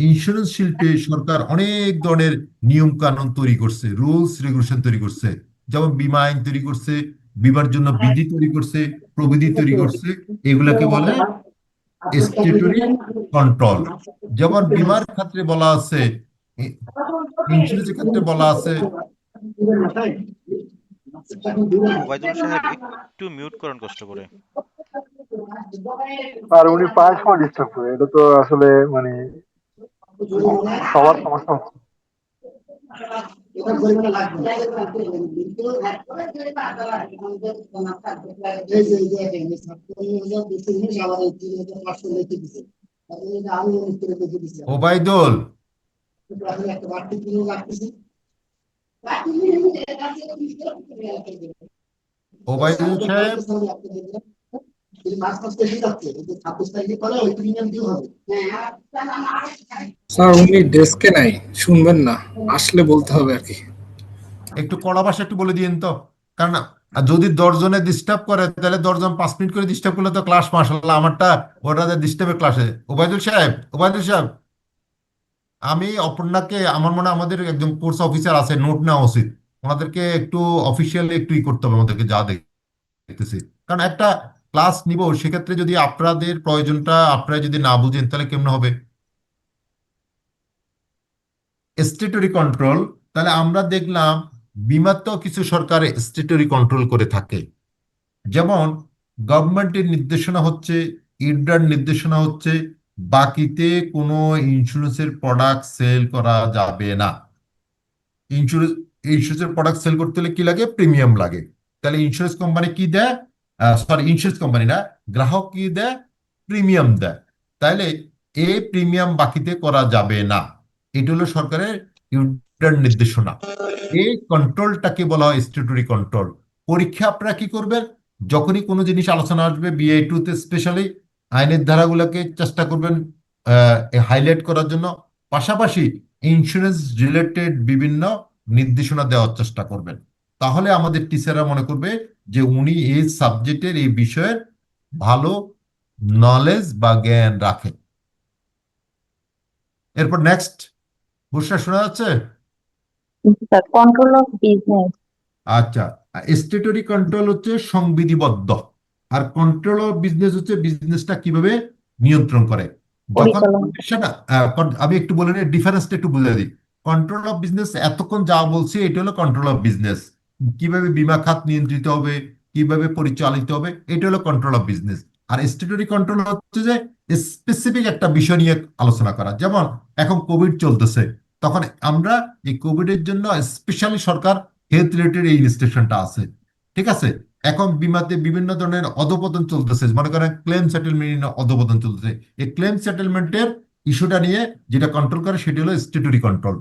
ইন্স্যুরেন্স শিল্পে সরকার অনেক ধরনের নিয়ম কানুন তৈরি করছে, রুলস রেগুলেশন তৈরি করছে। যেমন বীমা আইন তৈরি করছে, বীমার জন্য বিধি তৈরি করছে, প্রবিধি তৈরি করছে। এগুলাকে বলে স্ট্যাটুটরি কন্ট্রোল। যেমন বীমার ক্ষেত্রে বলা আছে, ইন্স্যুরেন্সের ক্ষেত্রে বলা আছে। ওবায়দুল সাহেব একটু মিউট করেন কষ্ট করে। আর উনি প্রায় সময় ডিস্টার্ব করে, এটা তো আসলে মানে সবার সমস্যা হচ্ছে। ওবায়দুল, ওবায়দুল সাহেব, স্যার উনি ডেস্কে নাই, শুনবেন না, আসলে বলতে হবে আর কি। একটু কড়া ভাষা একটু বলে দিয়েন তো, কারণ যদি 10 জনে ডিস্টার্ব করে তাহলে 10 জন 5 মিনিট করে ডিস্টার্ব করলে তো ক্লাস, মাশাআল্লাহ আমারটা ওটা ডিস্টার্বের ক্লাসে। ওবায়দুল সাহেব, আমি অপর্ণাকে, আমার মনে হয় আমাদের একজন কোর্স অফিসার আছে, নোট নেওয়া উচিত। ওনাদেরকে একটু অফিসিয়ালি একটু করতে হবে আমাদেরকে, যা দেখে। দেখতেছি। কারণ একটা ক্লাস নিব, সেক্ষেত্রে যদি আপনাদের প্রয়োজনটা আপনারা যদি না বুঝেন তাহলে কেমন হবে? স্ট্যাটুটরি কন্ট্রোল, তাহলে আমরা দেখলাম বিমার তো কিছু সরকার স্ট্যাটুটরি কন্ট্রোল করে থাকে। যেমন গভর্নমেন্টের নির্দেশনা হচ্ছে, ইরডার নির্দেশনা হচ্ছে, বাকিতে কোনো ইন্স্যুরেন্সের প্রোডাক্ট সেল করা যাবে না। ইন্স্যুরেন্স ইন্স্যুরেন্সের প্রোডাক্ট সেল করতে হলে কি লাগে? প্রিমিয়াম লাগে। তাহলে ইন্স্যুরেন্স কোম্পানি কি দেয়? সরি, ইন্স্যুরেন্স কোম্পানি না, গ্রাহক কি দেয়? প্রিমিয়াম দেয়। তাহলে এই প্রিমিয়াম বাকিতে করা যাবে না। এটা হলো সরকারের ইউটার নির্দেশনা। এই কন্ট্রোলটাকে বলা হয় স্ট্যাটুটরি কন্ট্রোল। পরীক্ষা আপনারা কি করবেন? যখনই কোনো জিনিস আলোচনা আসবে বিআই টুতে স্পেশালি, আইনের ধারাগুলোকে চেষ্টা করবেন হাইলাইট করার জন্য। পাশাপাশি ইন্স্যুরেন্স রিলেটেড বিভিন্ন নির্দেশনা দেওয়ার চেষ্টা করবেন। তাহলে আমাদের টিচাররা মনে করবে যে উনি এই সাবজেক্টের, এই বিষয়ের ভালো নলেজ বা জ্ঞান রাখেন। এরপর নেক্সট, বুঝটা শোনা যাচ্ছে? স্যার কন্ট্রোল অফ বিজনেস আচ্ছা, স্ট্যাটুটরি কন্ট্রোল হচ্ছে সংবিধিবদ্ধ, আর কন্ট্রোল অফ বিজনেস হচ্ছে বিজনেসটা কিভাবে নিয়ন্ত্রণ করে। যখন পরিচালনা। সেটা আমি একটু বলে নিই, ডিফারেন্সটা একটু বুঝে দিই। কন্ট্রোল অফ বিজনেস এতক্ষণ যা বলছি এটা হলো কন্ট্রোল অফ বিজনেস, কিভাবে বীমা খাত নিয়ন্ত্রিত হবে, কিভাবে পরিচালিত হবে, এটা হলো কন্ট্রোল অফ বিজনেস। আর স্ট্যাটুটরি কন্ট্রোল হচ্ছে যে স্পেসিফিক একটা বিষয় নিয়ে আলোচনা করা। যেমন এখন কোভিড চলতেছে, তখন আমরা এই কোভিড এর জন্য স্পেশালি সরকার হেলথ রিলেটেড এই ইনস্ট্রাকশনটা আছে। ঠিক আছে? এখন বিমাতে বিভিন্ন ধরনের অধপতন চলতেছে, মনে করেন ক্লেম সেটেলমেন্ট অধপতন চলতেছে। এই ক্লেম সেটেলমেন্টের ইস্যুটা নিয়ে যেটা কন্ট্রোল করে সেটা হলো স্ট্যাটুটরি কন্ট্রোল।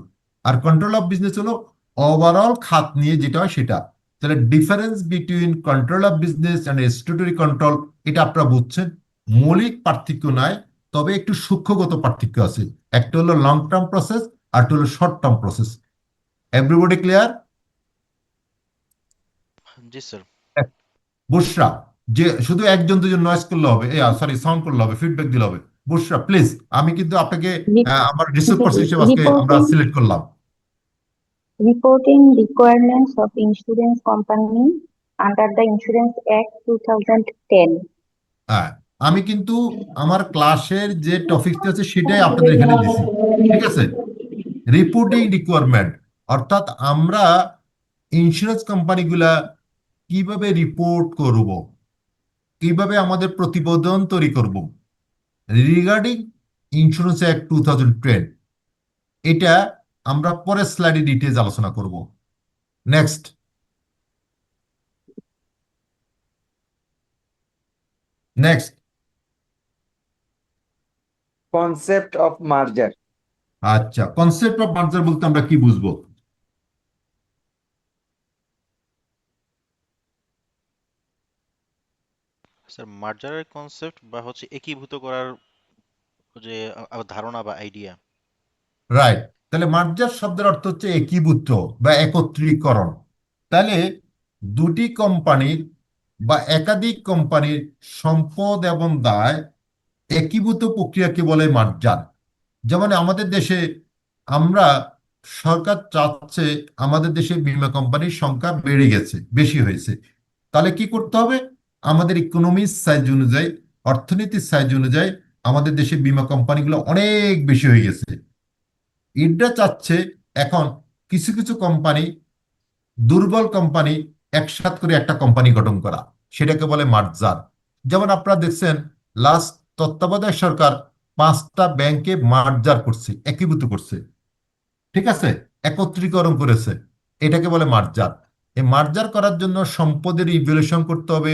আর কন্ট্রোল অফ বিজনেস হলো ওভারঅল খাত নিয়ে যেটা হয় সেটা। তাহলে difference between control of business and statutory control, এটা আপনারা বুঝছেন। মৌলিক পার্থক্য নাই, তবে একটু সূক্ষ্মগত পার্থক্য আছে। একটা হলো লং টার্ম প্রসেস, আর একটা হলো short term process. Everybody clear? জি স্যার। বুশরা, যে শুধু একজন দুজন নয়েজ করলে হবে, সরি সাউন্ড করলে হবে, ফিডব্যাক দিলে হবে। বুশরা প্লিজ, আমি কিন্তু আপনাকে আমার রিসোর্স পার্সন হিসেবে আজকে আমরা রিপোর্টিং সিলেক্ট করলাম। Reporting requirements of insurance company under the insurance act 2010। হ্যাঁ, আমি কিন্তু আমার ক্লাসের যে টপিকটা আছে সেটাই আপনাদের এখানে দিছি। ঠিক আছে? রিপোর্টিং রিকোয়ারমেন্ট, অর্থাৎ আমরা ইন্স্যুরেন্স কোম্পানিগুলা কিভাবে রিপোর্ট করব, কিভাবে আমাদের প্রতিবেদন তৈরি করব রিগার্ডিং ইন্স্যুরেন্স অ্যাক্ট 2010। এটা আমরা পরের স্লাইডে ডিটেইলস আলোচনা করব। Next, next. Concept of merger. আচ্ছা, কনসেপ্ট অফ মার্জার বলতে আমরা কি বুঝবো? স্যার মার্জারের কনসেপ্ট বা হচ্ছে একীভূত করার যে ধারণা বা আইডিয়া। রাইট। তাহলে মার্জার শব্দের অর্থ হচ্ছে একীভূত বা একত্রীকরণ। তাহলে দুটি কোম্পানির বা একাধিক কোম্পানির সম্পদ এবং দায় একীভূত প্রক্রিয়াকে বলে মার্জার। যেমন আমাদের দেশে আমরা, সরকার চাচ্ছে আমাদের দেশে বীমা কোম্পানির সংখ্যা বেড়ে গেছে, বেশি হয়েছে। তাহলে কি করতে হবে? আমাদের ইকোনমির সাইজ অনুযায়ী, অর্থনীতির সাইজ অনুযায়ী আমাদের দেশে বীমা কোম্পানিগুলো অনেক বেশি হয়ে গেছে। ইডরা চাচ্ছে এখন কিছু কিছু কোম্পানি, দুর্বল কোম্পানি একসাথ করে একটা কোম্পানি গঠন করা, সেটাকে বলে মার্জার। যেমন আপনারা দেখছেন লাস্ট তত্ত্বাবধায়ক সরকার 5টা ব্যাংকে মার্জার করছে, একীভূত করছে। ঠিক আছে? একত্রীকরণ করেছে, এটাকে বলে মার্জার। এই মার্জার করার জন্য সম্পদের ইভ্যালুয়েশন করতে হবে,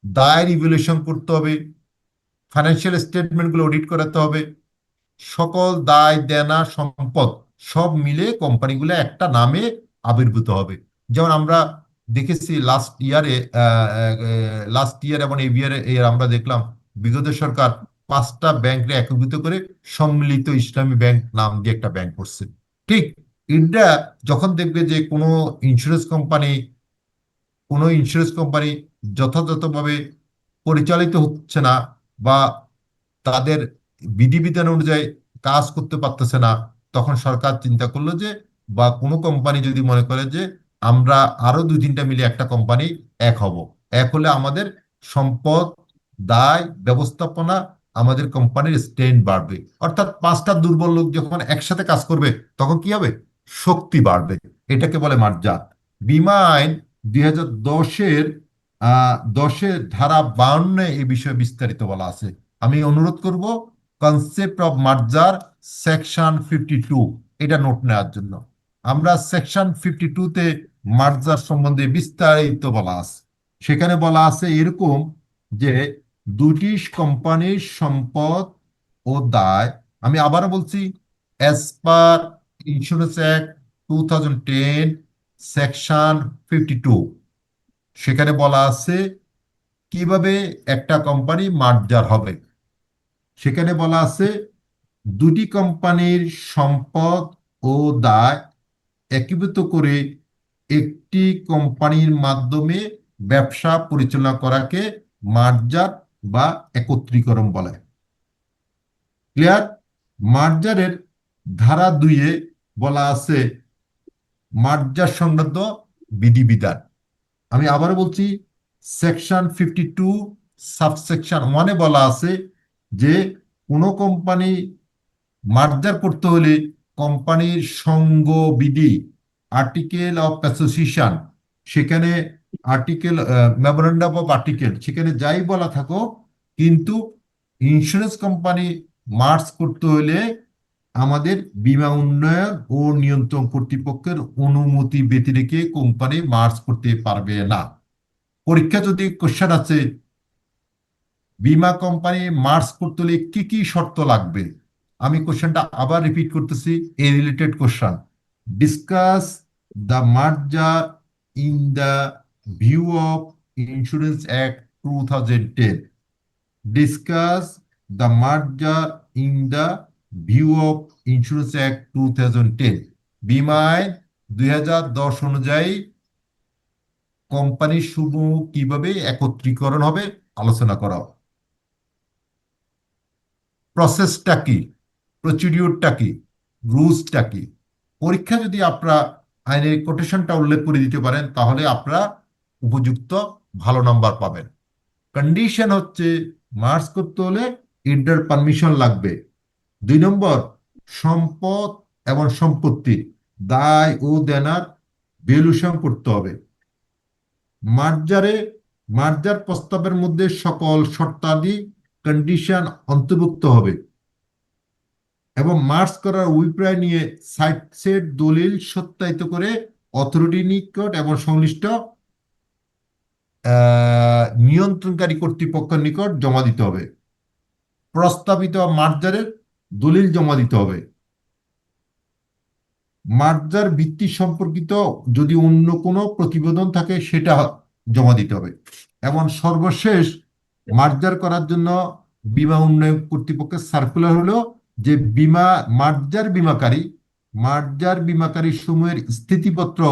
দায়ের ইভ্যালুয়েশন করতে হবে, ফাইন্যান্সিয়াল স্টেটমেন্টগুলো অডিট করাতে হবে, সকল দায় দেনা সম্পদ সব মিলে কোম্পানিগুলো একটা নামে আবির্ভূত হবে। যেমন আমরা দেখেছি লাস্ট ইয়ার এবং এই ইয়ারে আমরা দেখলাম বিগত সরকার 5টা ব্যাংকে একীভূত করে সম্মিলিত ইসলামী ব্যাংক নাম দিয়ে একটা ব্যাংক করছে। ঠিক, এটা যখন দেখবে যে কোনো ইন্স্যুরেন্স কোম্পানি যথাযথভাবে পরিচালিত হচ্ছে না, বা তাদের বিধিবিধান অনুযায়ী কাজ করতে পারতেছে না, তখন সরকার চিন্তা করলো যে, বা কোনো কোম্পানি যদি মনে করে যে আমরা আরো 2-3টা মিলে একটা কোম্পানি এক হব, এক হলে আমাদের সম্পদ, দায়, ব্যবস্থাপনা, আমাদের কোম্পানির স্ট্রেন্থ বাড়বে। অর্থাৎ পাঁচটা দুর্বল লোক যখন একসাথে কাজ করবে তখন কি হবে? শক্তি বাড়বে। এটাকে বলে মার্জার। বীমা আইন 2010-এর 10-এর ধারা 52 এই বিষয়ে বিস্তারিত বলা আছে। আমি অনুরোধ করব কনসেপ্ট অফ মার্জার সেকশন 52 এটা নোট নেওয়ার জন্য। আমরা সেকশন 52-তে মার্জার সম্বন্ধে বিস্তারিত বলা আছে। সেখানে বলা আছে এরকম যে দুটি কোম্পানির সম্পদ ও দায়, আমি আবারও বলছি, as per insurance act 2010 section 52, সেখানে বলা আছে কিভাবে একটা কোম্পানি মার্জার হবে। সেখানে বলা আছে দুটি কোম্পানির সম্পদ ও দায় একীভূত করে একটি কোম্পানির মাধ্যমে ব্যবসা পরিচালনা করাকে মার্জার বা একত্রীকরণ বলে। ক্লিয়ার? মার্জারের ধারা 2-এ বলা আছে মার্জার সংক্রান্ত বিধিবিধান। আমি আবারও বলছি, সেকশন 52 সাবসেকশন 1-এ বলা আছে যে কোনো কোম্পানি মার্জার করতে হলে কোম্পানির সঙ্গ বিধি, আর্টিকেল অফ অ্যাসোসিয়েশন, সেখানে আর্টিকেল, মেমোরেন্ডাম অফ আর্টিকেল, সেখানে যাই বলা থাকো, কিন্তু ইন্স্যুরেন্স কোম্পানি মার্জ করতে হলে আমাদের বীমা উন্নয়ন ও নিয়ন্ত্রণ কর্তৃপক্ষের অনুমতি ব্যতি রেখে কোম্পানি মার্জ করতে পারবে না। পরীক্ষা যদি কোশ্চেন আছে বীমা কোম্পানি মার্জ করতে হলে কি কি শর্ত লাগবে, আমি কোশ্চেনটা আবার রিপিট করতেছি, a related question. Discuss the merger in the view of insurance act 2010। Discuss the merger in the view of insurance act 2010। বীমা আইন 2010 অনুযায়ী কোম্পানির সমূহ কিভাবে একত্রীকরণ হবে আলোচনা করা। প্রসেসটা কি, প্রসিডিউরটা কি, রুলসটা কি। পরীক্ষা যদি আপনারা আইনের কোটেশনটা উল্লেখ করে দিতে পারেন তাহলে আপনারা উপযুক্ত ভালো নাম্বার পাবেন। কন্ডিশন হচ্ছে মার্জ করতে হলে ইন্টার পারমিশন লাগবে। 2 নম্বর, সম্পদ এবং সম্পত্তি, দায় ও দেনার ভ্যালুয়েশন করতে হবে। মার্জার প্রস্তাবের মধ্যে সকল শর্তাদি কন্ডিশন অন্তর্ভুক্ত হবে এবং মার্জ করার অভিপ্রায় নিয়ে সাইট দলিল সত্যায়িত করে অথরিটি নিকট এবং সংশ্লিষ্ট নিয়ন্ত্রণকারী কর্তৃপক্ষের নিকট জমা দিতে হবে। প্রস্তাবিত মার্জারের দলিল জমা দিতে হবে। মার্জার ভিত্তি সম্পর্কিত যদি অন্য কোনো প্রতিবেদন থাকে সেটা জমা দিতে হবে। এবং সর্বশেষ, মার্জার করার জন্য বীমা উন্নয়ন কর্তৃপক্ষের সার্কুলার হলো যে মার্জার বিমাকারী সমূহের স্থিতিপত্র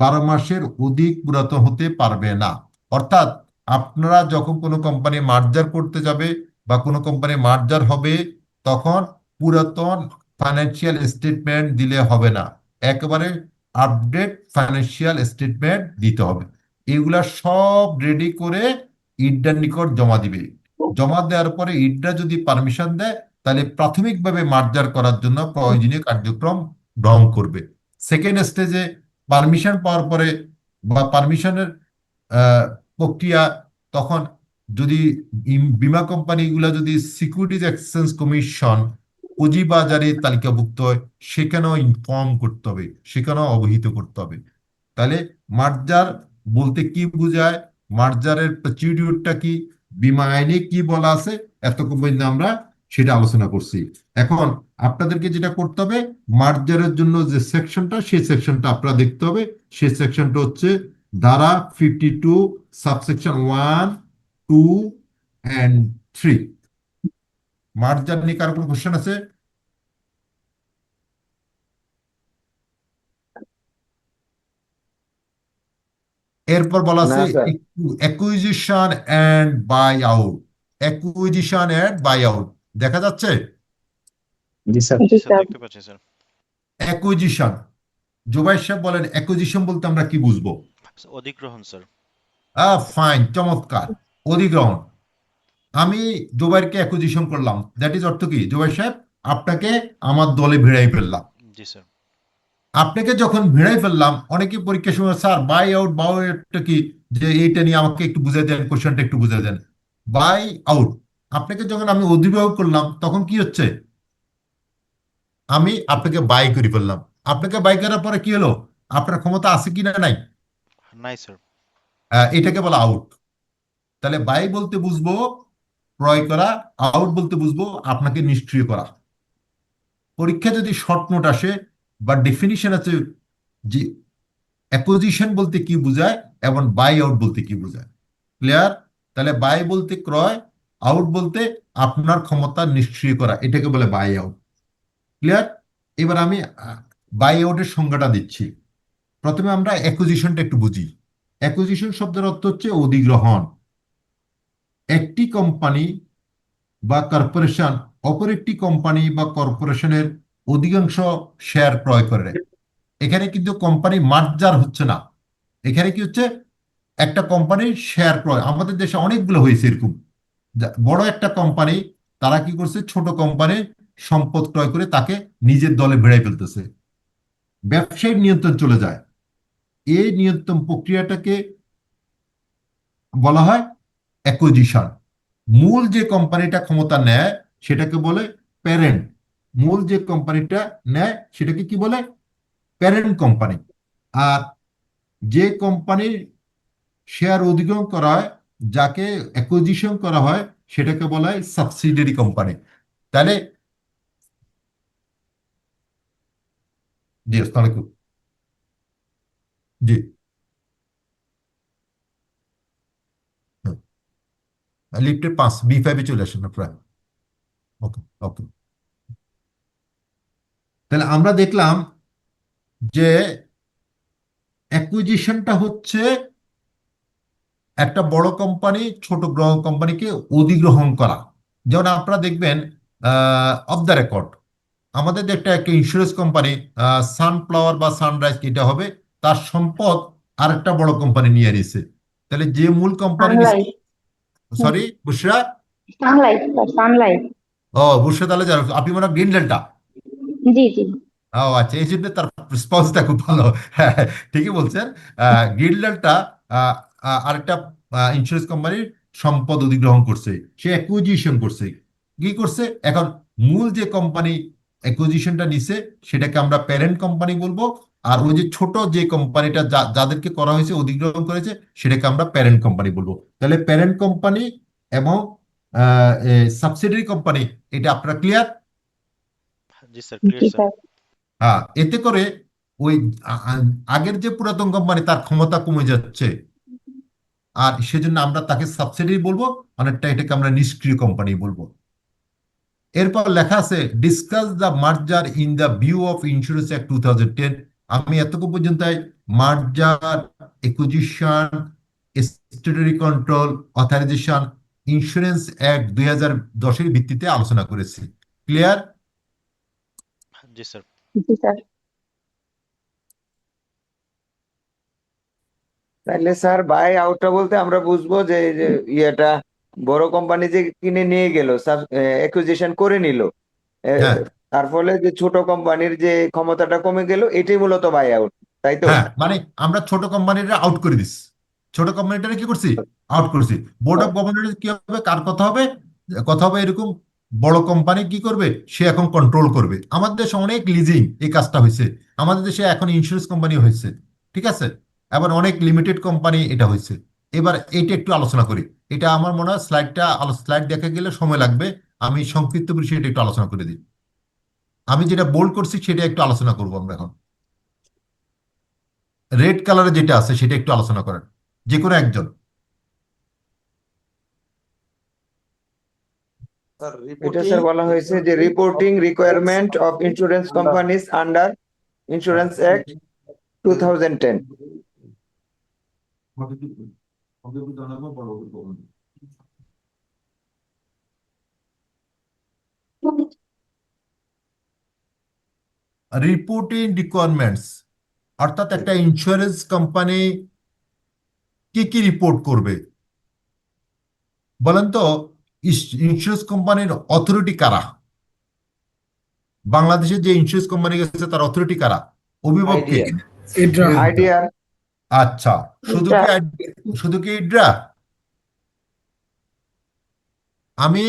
12 মাসের অধিক পুরাতন হতে পারবে না। অর্থাৎ আপনারা যখন কোনো কোম্পানি মার্জার করতে যাবে বা কোনো কোম্পানি মার্জার হবে তখন পুরাতন ফাইন্যান্সিয়াল স্টেটমেন্ট দিলে হবে না, একেবারে আপডেট ফাইন্যান্সিয়াল স্টেটমেন্ট দিতে হবে। এগুলা সব রেডি করে ইডার নিকট জমা দিবে। জমা দেওয়ার পরে ইডরা যদি পারমিশন দেয় তাহলে প্রাথমিকভাবে মার্জার করার জন্য প্রয়োজনীয় কার্যক্রম গ্রহণ করবে। সেকেন্ড স্টেজে পারমিশন পাওয়ার পরে বা পারমিশনের প্রক্রিয়া, তখন যদি বীমা কোম্পানিগুলো যদি সিকিউরিটিজ এক্সচেঞ্জ কমিশন পুঁজিবাজারে তালিকাভুক্ত হয় সেখানেও ইনফর্ম করতে হবে, সেখানেও অবহিত করতে হবে। তাহলে মার্জার বলতে কি বোঝায়, মার্জারের প্রসিডিউরটা কি, বীমা আইনে কি বলা আছে, এতক্ষণ পর্যন্ত আমরা সেটা আলোচনা করছি। এখন আপনাদেরকে যেটা করতে হবে, মার্জারের জন্য যে সেকশনটা, সেই সেকশনটা আপনারা দেখতে হবে। সেই সেকশনটা হচ্ছে ধারা 52 সাবসেকশন 1, 2 and 3। মার্জার নিয়ে কারো কোনো কোশ্চেন আছে? এরপর বলা আছে না sir. Acquisition and buyout. Acquisition and buyout দেখা যাচ্ছে? জি স্যার। জি স্যার, দেখতে পাচ্ছি স্যার। অ্যাকুইজিশন, জুবাইর সাহেব বলেন অ্যাকুইজিশন বলতে আমরা কি বুঝবো? অধিগ্রহণ স্যার। ফাইন, চমৎকার। অধিগ্রহণ। আমি জুবাইরকে অ্যাকুজিশন করলাম, দ্যাট ইজ অর্থ কি জুবাইর সাহেব, আপনাকে আমার দলে ভিড়াই ফেললাম। জি স্যার। আপনাকে যখন ভিড়াই ফেললাম, অনেকে পরীক্ষার সময় স্যার বাই আউট কি, যে এইটা নিয়ে আমাকে একটু বুঝিয়ে দেন, কোশ্চেনটা একটু বুঝিয়ে দেন। বাই আউট, আপনাকে যখন আমি অধিগ্রহণ করলাম তখন কি হচ্ছে, আমি আপনাকে বাই করে ফেললাম। আপনাকে বাই করার পরে কি হলো, আপনার ক্ষমতা আছে কি না নাই, নাই স্যার। এটাকে বলা আউট। তাহলে বাই বলতে বুঝবো ক্রয় করা, আউট বলতে বুঝবো আপনাকে নিষ্ক্রিয় করা। পরীক্ষা যদি শর্ট নোট আসে বা ডেফিনিশন আছে যে অ্যাকুজিশন বলতে কি বোঝায় এবং বাই আউট বলতে কি বোঝায়, ক্লিয়ার? তাহলে বাই বলতে ক্রয়, আউট বলতে আপনার ক্ষমতা নিষ্ক্রিয় করা, এটাকে বলে বাই আউট। ক্লিয়ার? এবার আমি বাই আউটের সংজ্ঞাটা দিচ্ছি। প্রথমে আমরা অ্যাকুজিশনটা একটু বুঝি। অ্যাকুজিশন শব্দের অর্থ হচ্ছে অধিগ্রহণ। একটি কোম্পানি বা কর্পোরেশন অপর একটি কোম্পানি বা কর্পোরেশনের অধিকাংশ শেয়ার ক্রয় করে। এখানে কিন্তু কোম্পানি মার্জার হচ্ছে না, এখানে কি হচ্ছে, একটা কোম্পানির শেয়ার ক্রয়। আমাদের দেশে অনেকগুলো হয়েছে এরকম, বড় একটা কোম্পানি তারা কি করছে, ছোট কোম্পানির সম্পদ ক্রয় করে তাকে নিজের দলে ভিড়াই ফেলতেছে, ব্যবসায়িক নিয়ন্ত্রণ চলে যায়। এই নিয়ন্ত্রণ প্রক্রিয়াটাকে বলা হয় অ্যাকুইজিশন। মূল যে কোম্পানিটা ক্ষমতা নেয় সেটাকে বলে প্যারেন্ট। মূল যে কোম্পানিটা নেয় সেটাকে কি বলে, প্যারেন্ট কোম্পানি। আর যে কোম্পানির শেয়ার অধিগ্রহণ করা হয়, যাকে অ্যাকুইজিশন করা হয়, সেটাকে বলা হয় সাবসিডিয়ারি কোম্পানি। তাহলে জি, আসসালামু আলাইকুম। জি, লিফটের 5B5 চলে আসেন আপনারা। ওকে ওকে। তাহলে আমরা দেখলাম যে অ্যাকুইজিশনটা হচ্ছে একটা বড় কোম্পানি ছোট কোম্পানিকে অধিগ্রহণ করা। যেমন আপনারা দেখবেন অফ দ্য রেকর্ড, আমাদের একটা একটা ইন্স্যুরেন্স কোম্পানি সানফ্লাওয়ার বা সানরাইজ, এটা হবে তার সম্পদ আরেকটা বড় কোম্পানি নিয়ে নিছে। তাহলে যে মূল কোম্পানি, সানলাইট, সরি বুশরা, সানলাইট, সানলাইট। ও বুশরা, তাহলে আপনি মনে হয় গ্রিন ডেল্টা। জি জি। ও আচ্ছা, এই জন্য তার রেসপন্সটা খুব ভালো। হ্যাঁ, ঠিকই বলছেন। গ্রিনল্যান্ডটা আরেকটা ইন্স্যুরেন্স কোম্পানির সম্পদ অধিগ্রহণ করছে, সে অ্যাকুইজিশন করছে। কি করছে, এখন মূল যে কোম্পানি অ্যাকুইজিশনটা নিছে সেটাকে আমরা প্যারেন্ট কোম্পানি বলবো। আর ওই যে ছোট যে কোম্পানিটা যাদেরকে করা হয়েছে, অধিগ্রহণ করেছে, সেটাকে আমরা প্যারেন্ট কোম্পানি বলবো। তাহলে প্যারেন্ট কোম্পানি এবং সাবসিডিয়ারি কোম্পানি, এটা আপনারা ক্লিয়ার? জি স্যার, ক্লিয়ার জি স্যার। স্যার। হ্যাঁ, এতে করে ওই আগের যে পুরাতন কোম্পানি তার ক্ষমতা কমে যাচ্ছে, আর সেজন্য আমরা তাকে সাবসিডি বলবো, অনেকটা এটাকে আমরা নিষ্ক্রিয় কোম্পানি বলবো। এরপর লেখা আছে discuss the merger in the view of insurance act 2010। আমি এতটুকু পর্যন্ত merger, acquisition, statutory control, authorization, insurance act 2010-এর ভিত্তিতে আলোচনা করেছি। ক্লিয়ার? জি স্যার। জি স্যার। তাহলে স্যার বাই আউটটা বলতে আমরা বুঝবো যে এই যে ইয়েটা বড় কোম্পানি যে কিনে নিয়ে গেল, অ্যাকুইজিশন করে নিল, হ্যাঁ তার ফলে যে ছোট কোম্পানির যে ক্ষমতাটা কমে গেল, এটাই মূলত বাই আউট, তাই তো? হ্যাঁ, মানে আমরা ছোট কোম্পানিটা আউট করে দিচ্ছি, ছোট কোম্পানিটা কি করছি, আউট করছি। বোর্ড অফ গভর্নর কি হবে, কার কথা হবে, কথা হবে এরকম, বড় কোম্পানি কি করবে, সে এখন কন্ট্রোল করবে। আমাদের দেশে অনেক লিজিং এই কাজটা হয়েছে, আমাদের দেশে এখন ইন্স্যুরেন্স কোম্পানি হয়েছে, ঠিক আছে, এবার অনেক লিমিটেড কোম্পানি এটা হয়েছে। এবার এইটা একটু আলোচনা করি। এটা আমার মনে হয় স্লাইড দেখে গেলে সময় লাগবে, আমি সংক্ষিপ্ত বিষয়ে এটা একটু আলোচনা করে দিই। আমি যেটা বোল্ড করছি সেটা একটু আলোচনা করবো আমরা এখন। রেড কালারে যেটা আছে সেটা একটু আলোচনা করেন, যে কোনো একজন। এটা স্যার বলা হয়েছে যে reporting requirement of insurance companies under insurance act 2010। Reporting requirements, অর্থাৎ একটা ইন্স্যুরেন্স কোম্পানি কি কি রিপোর্ট করবে বলেন তো? ইন্স্যুরেন্স কোম্পানির অথরিটি কারা? বাংলাদেশে যে ইন্স্যুরেন্স কোম্পানি গেছে তার অথরিটি কারা? অভিভাবক কে? IDR. IDR. আচ্ছা, শুধু কি শুধু কি ইডরা? আমি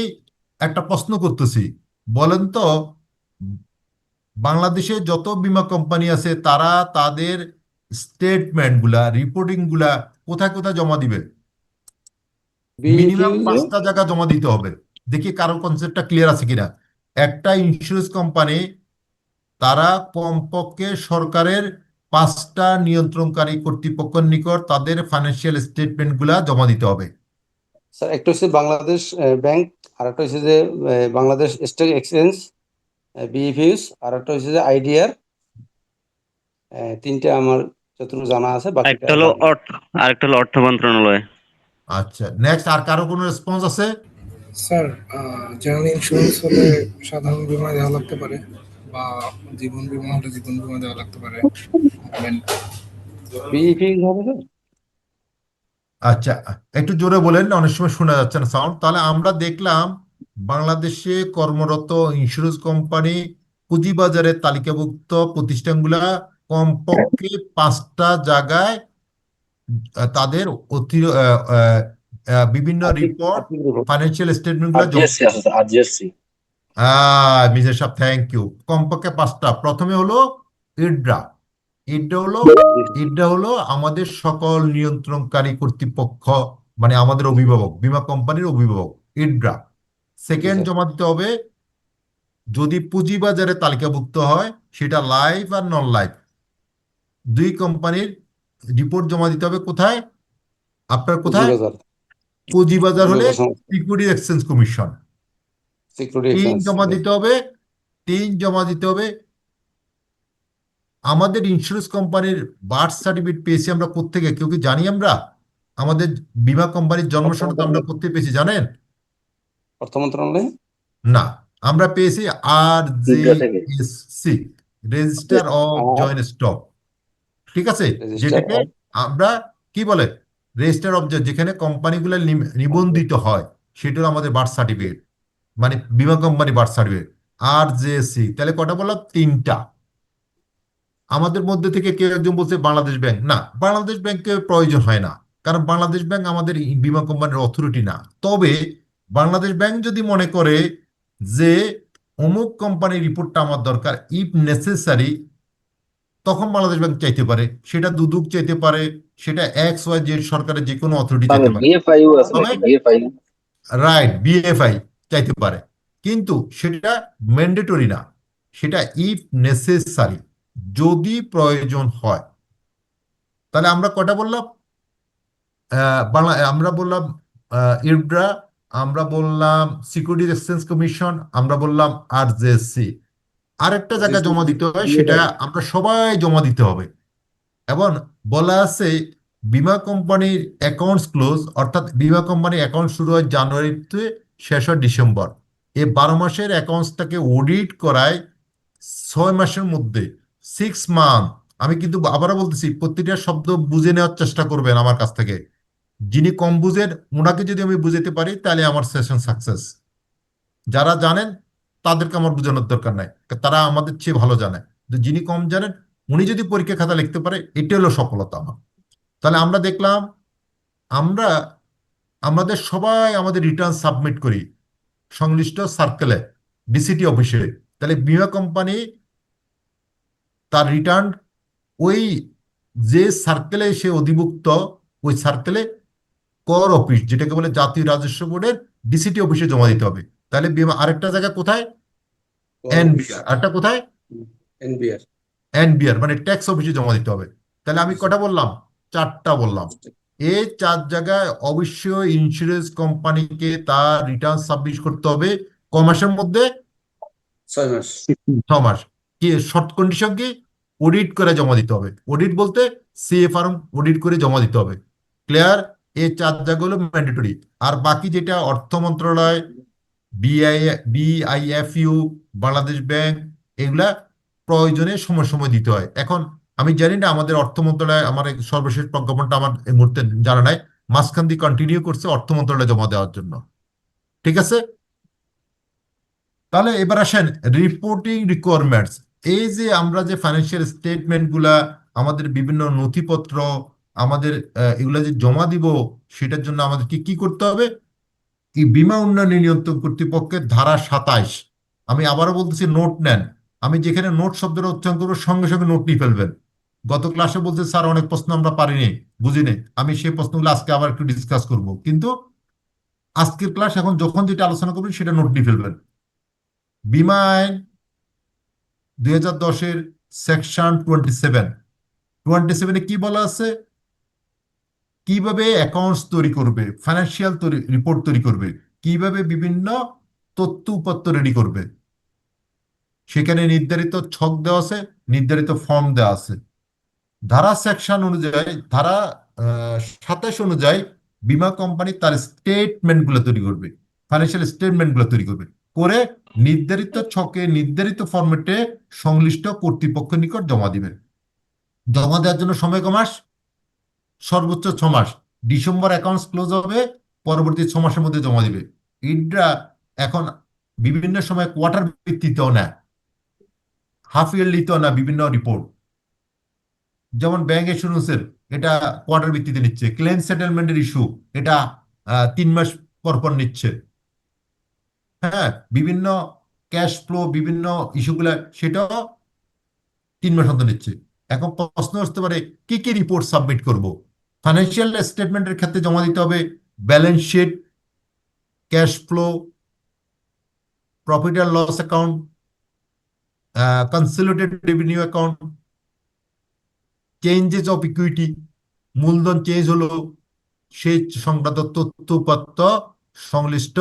একটা প্রশ্ন করতেছি, বলেন তো বাংলাদেশে যত বীমা কোম্পানি আছে তারা তাদের স্টেটমেন্ট গুলা, রিপোর্টিং গুলা কোথায় কোথায় জমা দিবে? মিনিমাম 5টা জায়গা জমা দিতে হবে। দেখি কারো কনসেপ্টটা ক্লিয়ার আছে কিনা। একটা ইন্স্যুরেন্স কোম্পানি তারা কমপক্ষে সরকারের 5টা নিয়ন্ত্রণকারী কর্তৃপক্ষের নিকট তাদের ফাইন্যান্সিয়াল স্টেটমেন্ট গুলা জমা দিতে হবে। স্যার একটা হচ্ছে বাংলাদেশ ব্যাংক, আর একটা হচ্ছে যে বাংলাদেশ স্টক এক্সচেঞ্জ, বিএফইউস, আর একটা হচ্ছে যে আইডিআর। তিনটে আমার যতটুকু জানা আছে, বাকিটা একটা হলো জানি না। আরেকটা হলো অর্থ মন্ত্রণালয়। আচ্ছা, নেক্সট আর কারো কোনো রেসপন্স আছে? স্যার জেনারেল ইন্স্যুরেন্স হলে সাধারণ বীমা দেওয়া লাগতে পারে, বা জীবন বীমা হলে জীবন বীমা দেওয়া লাগতে পারে। বিএফইউস হবে স্যার? আচ্ছা, একটু জোরে বলেন, অনেক সময় শোনা যাচ্ছে না সাউন্ড। তাহলে আমরা দেখলাম বাংলাদেশে কর্মরত ইন্স্যুরেন্স কোম্পানি পুঁজিবাজারে তালিকাভুক্ত প্রতিষ্ঠানগুলা কমপক্ষে 5টা জায়গায় তাদের বিভিন্ন রিপোর্ট, ফাইন্যান্সিয়াল স্টেটমেন্ট গুলা আরজিএসসি আছে স্যার, আরজিএসসি। মিজান সাহেব থ্যাংক ইউ। কমপক্ষে 5টা। প্রথমে হলো ইডরা। ইডরা হলো আমাদের সকল নিয়ন্ত্রণকারী কর্তৃপক্ষ, মানে আমাদের অভিভাবক, বীমা কোম্পানির অভিভাবক ইডরা। সেকেন্ড জমা দিতে হবে যদি পুঁজিবাজারে তালিকাভুক্ত হয়, সেটা লাইফ আর নন লাইফ দুই কোম্পানির রিপোর্ট জমা দিতে হবে। কোথায়? আপনার কোথায়? পুঁজিবাজার হলে সিকিউরিটি এক্সচেঞ্জ কমিশন। তিন জমা দিতে হবে আমাদের ইন্স্যুরেন্স কোম্পানির বার্থ সার্টিফিকেট পেয়েছি আমরা প্রত্যেকে। কেউ কি জানি আমরা আমাদের বীমা কোম্পানির জন্ম সনদ আমরা কোথায় পেয়েছি জানেন? অর্থ মন্ত্রণালয় না, আমরা পেয়েছি RJSC, register of joint stock. ঠিক আছে, যেটাকে আমরা কি বলে রেজিস্টার অফ, যেখানে কোম্পানিগুলো নিবন্ধিত হয়, সেটা হলো আমাদের বার্থ সার্টিফিকেট, মানে বীমা কোম্পানি বার্থ সার্টিফিকেট RJSC। তাহলে কটা বললাম? 3টা। আমাদের মধ্যে থেকে কেউ একজন বলছে বাংলাদেশ ব্যাংক। না, বাংলাদেশ ব্যাংকের প্রয়োজন হয় না, কারণ বাংলাদেশ ব্যাংক আমাদের বীমা কোম্পানির অথরিটি না। তবে বাংলাদেশ ব্যাংক যদি মনে করে যে অমুক কোম্পানির রিপোর্টটা আমার দরকার, ইফ নেসেসারি, তখন বাংলাদেশ ব্যাংক চাইতে পারে। সেটা দুদক চাইতে পারে, সেটা XYZ সরকারের যে কোনো অথরিটি চাইতে পারে। রাইট, BFI চাইতে পারে, কিন্তু সেটা ম্যান্ডেটরি না। সেটা ইফ নেসেসারি, যদি প্রয়োজন হয়। তাহলে আমরা কটা বললাম? আমরা বললাম ইরড্রা, আমরা বললাম সিকিউরিটি এক্সচেঞ্জ কমিশন, আমরা বললাম RJSC। আরেকটা জায়গায় জমা দিতে হয়, সেটা আমরা সবাই জমা দিতে হবে। এবং বলা আছে বীমা কোম্পানির অ্যাকাউন্টস ক্লোজ, অর্থাৎ বীমা কোম্পানির অ্যাকাউন্ট শুরু হয় জানুয়ারিতে, শেষ হয় ডিসেম্বর। এই 12 মাসের অ্যাকাউন্টসটাকে অডিট করায় 6 মাসের মধ্যে, 6 মান্থ। আমি কিন্তু আবারও বলতেছি, প্রতিটা শব্দ বুঝে নেওয়ার চেষ্টা করবেন আমার কাছ থেকে। যিনি কম বুঝেন ওনাকে যদি আমি বুঝাতে পারি, তাহলে আমার সেশন সাকসেস। যারা জানেন তাদেরকে আমার বোঝানোর দরকার নাই, তারা আমাদের চেয়ে ভালো জানে। কিন্তু যিনি কম জানেন, উনি যদি পরীক্ষা খাতা লিখতে পারে, এটা হলো সফলতা আমার। তাহলে আমরা দেখলাম আমরা আমাদের সবাই আমাদের রিটার্ন সাবমিট করি সংশ্লিষ্ট সার্কেলে, ডিসিটি অফিসে। তাহলে বীমা কোম্পানি তার রিটার্ন ওই যে সার্কেলে সে অধিভুক্ত, ওই সার্কেলে কর অফিস, যেটাকে বলে জাতীয় রাজস্ব বোর্ডের ডিসিটি অফিসে জমা দিতে হবে। তাহলে বীমা আরেকটা জায়গা কোথায়? NBR। আরেকটা কোথায়? NBR মানে ট্যাক্স অফিসে জমা দিতে হবে। তাহলে আমি কটা বললাম? 4টা বললাম। এই 4 জায়গায় অবশ্যই ইন্স্যুরেন্স কোম্পানিকে তার রিটার্ন সাবমিট করতে হবে। ক মাসের মধ্যে? 6 মাস। 6 মাস। কি শর্ট কন্ডিশন কি? অডিট করে জমা দিতে হবে। অডিট বলতে CA ফার্ম অডিট করে জমা দিতে হবে। ক্লিয়ার? এই 4 জায়গাগুলো ম্যান্ডেটরি। আর বাকি যেটা অর্থ মন্ত্রণালয়, BIFU, বাংলাদেশ ব্যাংক, এগুলা প্রয়োজনে সময় সময় দিতে হয়। এখন আমি জানি না আমাদের অর্থ মন্ত্রণালয়, আমার এই সর্বশেষ প্রজ্ঞাপনটা আমার এই মুহূর্তে জানা নাই, মাঝখান দিয়ে কন্টিনিউ করছে অর্থ মন্ত্রণালয়ে জমা দেওয়ার জন্য। ঠিক আছে, তাহলে এবার আসেন রিপোর্টিং রিকোয়ারমেন্টস। এই যে আমরা যে ফাইন্যান্সিয়াল স্টেটমেন্ট গুলা, আমাদের বিভিন্ন নথিপত্র, আমাদের এগুলা যে জমা দিব, সেটার জন্য আমাদের কি কি করতে হবে? এই বীমা উন্নয়ন নিয়ন্ত্রণ কর্তৃপক্ষের ধারা 27, আমি আবারও বলতেছি নোট নেন। আমি যেখানে নোট শব্দটা উচ্চারণ করবো সঙ্গে সঙ্গে নোট নিয়ে ফেলবেন। গত ক্লাসে বলতে স্যার অনেক প্রশ্ন আমরা পারিনি, বুঝিনি, আমি সেই প্রশ্নগুলো আজকে আবার একটু ডিসকাস করব, কিন্তু আজকের ক্লাস এখন যখন যেটা আলোচনা করবেন সেটা নোট নিয়ে ফেলবেন। বীমা আইন 2010-এর সেকশন 27 কি বলা আছে? কিভাবে অ্যাকাউন্টস তৈরি করবে, ফাইন্যান্সিয়াল রিপোর্ট তৈরি করবে, কিভাবে বিভিন্ন তথ্য উপাত্ত রেডি করবে, সেখানে নির্ধারিত ছক দেওয়া আছে, নির্ধারিত ফর্ম দেওয়া আছে। ধারা সেকশন অনুযায়ী, ধারা 27 অনুযায়ী বীমা কোম্পানি তার স্টেটমেন্ট গুলো তৈরি করবে, ফাইন্যান্সিয়াল স্টেটমেন্ট গুলো তৈরি করবে, করে নির্ধারিত ছকে নির্ধারিত ফরম্যাটে সংশ্লিষ্ট কর্তৃপক্ষের নিকট জমা দিবে। জমা দেওয়ার জন্য সময় কমাস, সর্বোচ্চ 6 মাস। ডিসেম্বর অ্যাকাউন্টস ক্লোজ হবে, পরবর্তী 6 মাসের মধ্যে জমা দিবে। ইডরা এখন বিভিন্ন সময় কোয়ার্টার ভিত্তিতেও নেয়, হাফ ইয়ারলিতেও না, বিভিন্ন রিপোর্ট, যেমন ব্যাংক ইন্স্যুরেন্সের এটা কোয়ার্টার ভিত্তিতে নিচ্ছে, ক্লেম সেটেলমেন্টের ইস্যু এটা 3 মাস পর পর নিচ্ছে। হ্যাঁ, বিভিন্ন ক্যাশ ফ্লো, বিভিন্ন ইস্যুগুলা সেটাও 3 মাস অন্তর নিচ্ছে। এখন প্রশ্ন আসতে পারে কি কি রিপোর্ট সাবমিট করব? ফাইন্যান্সিয়াল স্টেটমেন্টের ক্ষেত্রে জমা দিতে হবে balance sheet, cash flow, profit and loss account, consolidated revenue account, changes of equity, মূলধন চেঞ্জ হলো, সেই সংক্রান্ত তথ্য উপাত্ত সংশ্লিষ্ট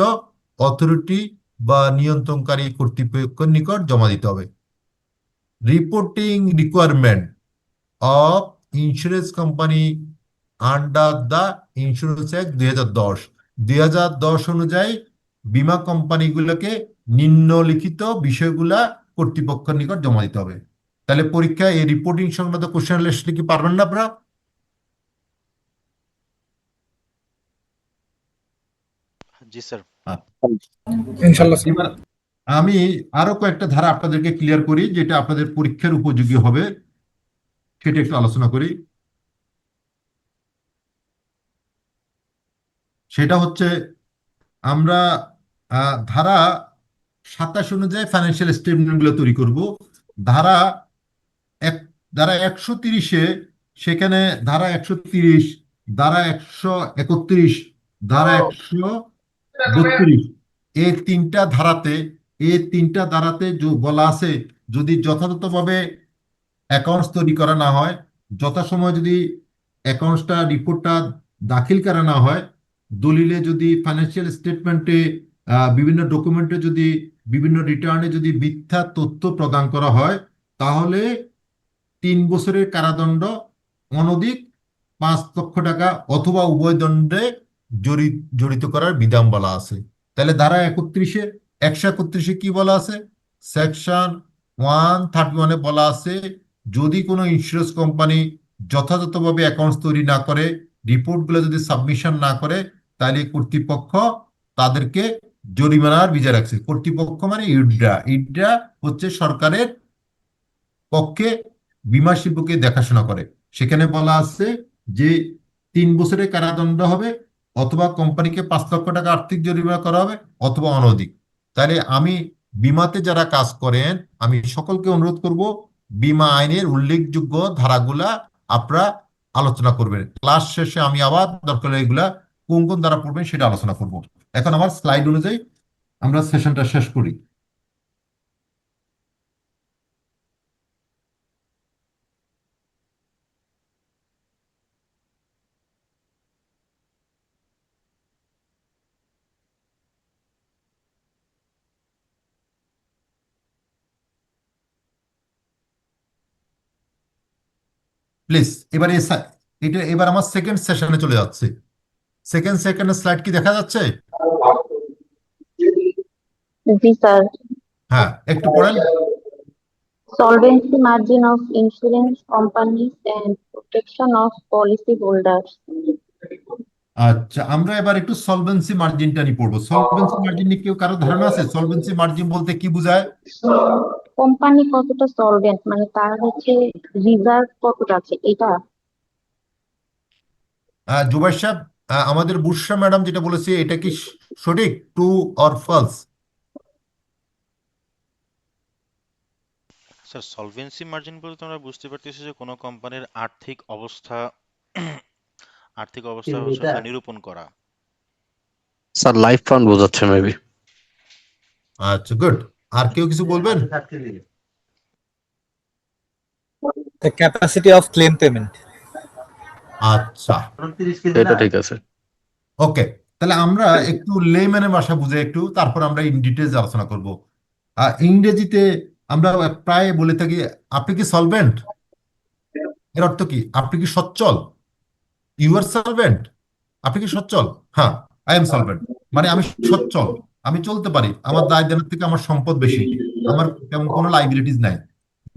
অথরিটি বা নিয়ন্ত্রণকারী কর্তৃপক্ষের নিকট জমা দিতে হবে। Reporting requirement of insurance company under the insurance act 2010 অনুযায়ী বীমা কোম্পানিগুলোকে নিম্নলিখিত বিষয়গুলা কর্তৃপক্ষের নিকট জমা দিতে হবে। তাহলে পরীক্ষায় এই রিপোর্টিং সংক্রান্ত কোশ্চেন লিস্ট কি পারবেন না আপনারা? জি স্যার। ইনশাল্লাহ স্যার। এবার আমি আরো কয়েকটা ধারা আপনাদেরকে ক্লিয়ার করি, যেটা আপনাদের পরীক্ষার উপযোগী হবে, সেটা একটু আলোচনা করি। সেটা হচ্ছে আমরা ধারা 27 অনুযায়ী ফাইন্যান্সিয়াল স্টেটমেন্ট গুলো তৈরি করব। ধারা এক ধারা 130-এ, সেখানে ধারা 130, ধারা 131, ধারা 132, এই তিনটা ধারাতে বলা আছে, যদি যথাযথভাবে অ্যাকাউন্টস তৈরি করা না হয়, যথাসময়ে যদি অ্যাকাউন্টসটা রিপোর্টটা দাখিল করা না হয়, দলিলে যদি ফাইন্যান্সিয়াল স্টেটমেন্টে বিভিন্ন ডকুমেন্টে যদি বিভিন্ন রিটার্নে যদি মিথ্যা তথ্য প্রদান করা হয়, তাহলে 3 বছরের কারাদণ্ড, অনধিক 5 লক্ষ টাকা অথবা উভয় দণ্ডে জড়িত করার বিধান বলা আছে। তাহলে ধারা 131-এ কি বলা আছে? সেকশন 131-এ বলা আছে, যদি কোনো ইন্স্যুরেন্স কোম্পানি যথাযথভাবে অ্যাকাউন্টস তৈরি না করে, রিপোর্টগুলো যদি সাবমিশন না করে, তাহলে কর্তৃপক্ষ তাদেরকে জরিমানার বিধান রাখছে। কর্তৃপক্ষ মানে ইডরা হচ্ছে সরকারের পক্ষে বীমা শিল্পকে দেখাশোনা করে। সেখানে বলা আছে যে 3 বছরের কারাদণ্ড হবে, অথবা কোম্পানিকে 5 লক্ষ টাকা আর্থিক জরিমানা করা হবে, অথবা অনধিক। তাহলে আমি বীমাতে যারা কাজ করেন, আমি সকলকে অনুরোধ করব বীমা আইনের উল্লেখযোগ্য ধারাগুলা আপনারা আলোচনা করবেন। ক্লাস শেষে আমি আবার দরকার এগুলা কোন কোন ধারা পড়বেন সেটা আলোচনা করব। এখন আমার স্লাইড অনুযায়ী আমরা সেশনটা শেষ করি। প্লিজ এবার এবার আমার সেকেন্ড সেশনে চলে যাচ্ছে। সেকেন্ডের স্লাইড কি দেখা যাচ্ছে? জি স্যার। হ্যাঁ, একটু পড়েন। Solvency margin of insurance companies and protection of policy holders. আচ্ছা, আমরা এবার একটু সলভেন্সি মার্জিনটা নিয়ে পড়বো। সলভেন্সি মার্জিন নিয়ে কেউ কারো ধারণা আছে? সলভেন্সি মার্জিন বলতে কি বোঝায়? কোম্পানি কতটা সলভেন্ট, মানে তার হচ্ছে রিজার্ভ কতটা আছে এটা। জুবাইর সাহেব, আমাদের বুশরা ম্যাডাম যেটা বলেছে এটা কি সঠিক, true or false? Sir, solvency margin বলতে আমরা বুঝতে পারতেছি যে কোনো কোম্পানির আর্থিক অবস্থা হচ্ছে তা নিরূপণ করা। স্যার লাইফ ফান্ড বোঝাচ্ছে মেবি। আচ্ছা, গুড। আর কেউ কিছু বলবেন? The capacity of claim payment. আচ্ছা, এটা ঠিক আছে। ওকে। তাহলে আমরা একটু লেম্যানের ভাষা বুঝে একটু, তারপর আমরা ইন ডিটেলস আলোচনা করব। ইংরেজিতে আমরা প্রায় বলে থাকি আপনি কি সলভেন্ট, এর অর্থ কি? আপনি কি সচ্ছল? ইউ আর সলভেন্ট, আপনি কি সচ্ছল? হ্যাঁ, আই এম সলভেন্ট, মানে আমি সচ্ছল, আমি চলতে পারি, আমার দায় দেনার থেকে আমার সম্পদ বেশি, আমার তেমন কোনো লাইবিলিটিস নাই।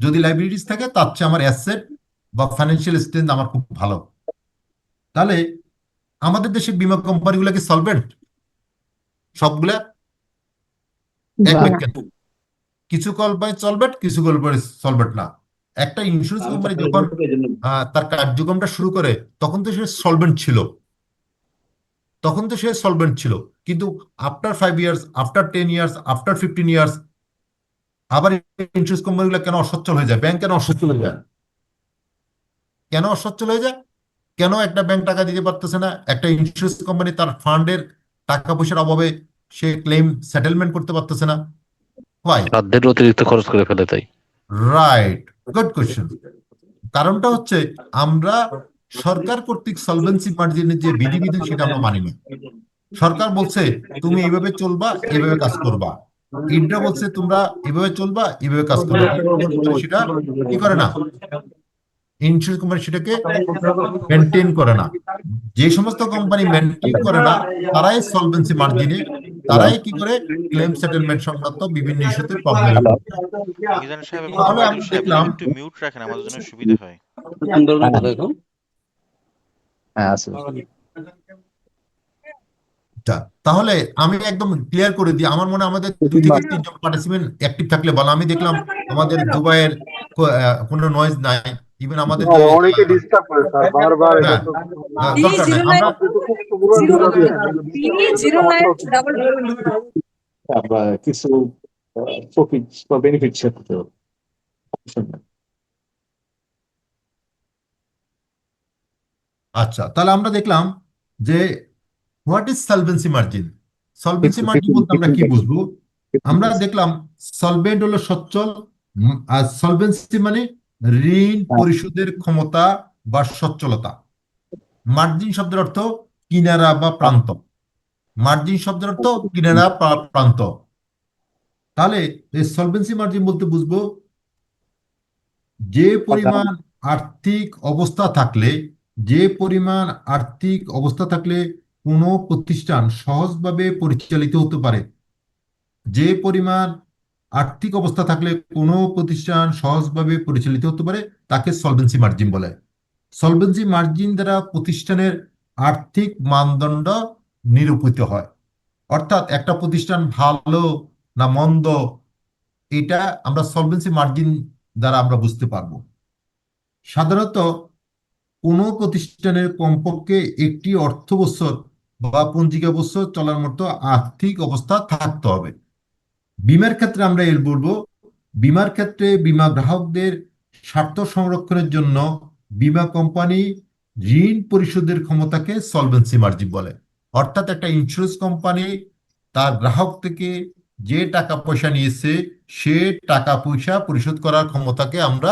যদি লাইবিলিটিস থাকে তার চেয়ে আমার অ্যাসেট বা ফাইন্যান্সিয়াল স্ট্রেংথ আমার খুব ভালো। তাহলে আমাদের দেশে বিমা কোম্পানিগুলো কি সলভেন্ট সবগুলা? এক না। বাক্যে কিছু কোম্পানি সলভেন্ট, কিছু কোম্পানি সলভেন্ট না। একটা ইন্স্যুরেন্স কোম্পানি যখন তার কার্যক্রমটা শুরু করে তখন তো সে সলভেন্ট ছিল, কিন্তু after 5 years, after 10 years, after 15 years আবার ইন্স্যুরেন্স কোম্পানিগুলো কেন অসচ্ছল হয়ে যায়? ব্যাংক কেন অসচ্ছল হয়ে যায়? কেন অসচ্ছল হয়ে যায়? কেন একটা ব্যাংক টাকা দিতে পারতেছে না? একটা ইন্স্যুরেন্স কোম্পানি তার ফান্ডের টাকা পয়সার অভাবে সে ক্লেম সেটেলমেন্ট করতে পারতেছে না। Why? খাদ্যের অতিরিক্ত খরচ করে ফেলে তাই। Right, good question. কারণটা হচ্ছে আমরা সরকার কর্তৃক সলভেন্সি মার্জিনের যে বিধিবিধান সেটা আমরা মানি না। সরকার বলছে তুমি এইভাবে চলবা, এইভাবে কাজ করবা। ইন্ডিয়া বলছে তোমরা এভাবে চলবা, এভাবে কাজ করবা। সেটা কি করে না, ইন্স্যুরেন্স কোম্পানি সেটাকে মেনটেন করে না। যে সমস্ত কোম্পানি মেনটেন করে না তারাই সলভেন্সি মার্জিনে, তারাই কি করে ক্লেম সেটেলমেন্ট সংক্রান্ত বিভিন্ন ইস্যুতে প্রবলেম। মিজান সাহেব এবং তাহলে ওয়াহিদুল আমরা সাহেব দেখলাম, একটু মিউট রাখেন, আমাদের জন্য সুবিধা হয়। আন্দোলনের কথা এখন হ্যাঁ আছে। তাহলে আমি একদম ক্লিয়ার করে দিই। আমার মনে হয় আমাদের 2 থেকে 3 জন পার্টিসিপেন্ট অ্যাক্টিভ থাকলে ভালো। আমি দেখলাম আমাদের দুবাইয়ের কোনো নয়েজ নাই, ইভেন আমাদের যে অনেকে ডিস্টার্ব করে স্যার বারবার, এটা হ্যাঁ, তো দরকার নাই। আমরা আপনি তো গুরুত্বপূর্ণ ভিডিও দিয়েছেন, আমরা কিছু প্রফিট বা বেনিফিট শেয়ার করতে হবে। আচ্ছা, তাহলে আমরা দেখলাম যে what is solvency margin. Solvency margin বলতে আমরা কি বুঝবো? আমরা দেখলাম সলভেন্ট হলো সচ্ছল, আর সলভেন্সি মানে ঋণ পরিশোধের ক্ষমতা বা সচ্ছলতা। মার্জিন শব্দের অর্থ কিনারা বা প্রান্ত। মার্জিন শব্দের অর্থ কিনারা বা প্রান্ত। তাহলে এই সলভেন্সি মার্জিন বলতে বুঝবো যে পরিমাণ আর্থিক অবস্থা থাকলে, কোনো প্রতিষ্ঠান সহজভাবে পরিচালিত হতে পারে। যে পরিমাণ আর্থিক অবস্থা থাকলে কোনো প্রতিষ্ঠান সহজভাবে পরিচালিত হতে পারে তাকে সলভেন্সি মার্জিন বলে। সলভেন্সি মার্জিন দ্বারা প্রতিষ্ঠানের আর্থিক মানদণ্ড নিরূপিত হয়। অর্থাৎ একটা প্রতিষ্ঠান ভালো না মন্দ, এটা আমরা সলভেন্সি মার্জিন দ্বারা আমরা বুঝতে পারবো। সাধারণত কোনো প্রতিষ্ঠানের কমপক্ষে একটি অর্থ বছর বা পঞ্জিকা বছর চলার মতো আর্থিক অবস্থা থাকতে হবে। বীমার ক্ষেত্রে আমরা এর বলবো, বীমার ক্ষেত্রে বীমা গ্রাহকদের স্বার্থ সংরক্ষণের জন্য বীমা কোম্পানি ঋণ পরিশোধের ক্ষমতাকে সলভেন্সি মার্জিন বলে। অর্থাৎ একটা ইন্স্যুরেন্স কোম্পানি তার গ্রাহক থেকে যে টাকা পয়সা নিয়েছে সে টাকা পয়সা পরিশোধ করার ক্ষমতাকে আমরা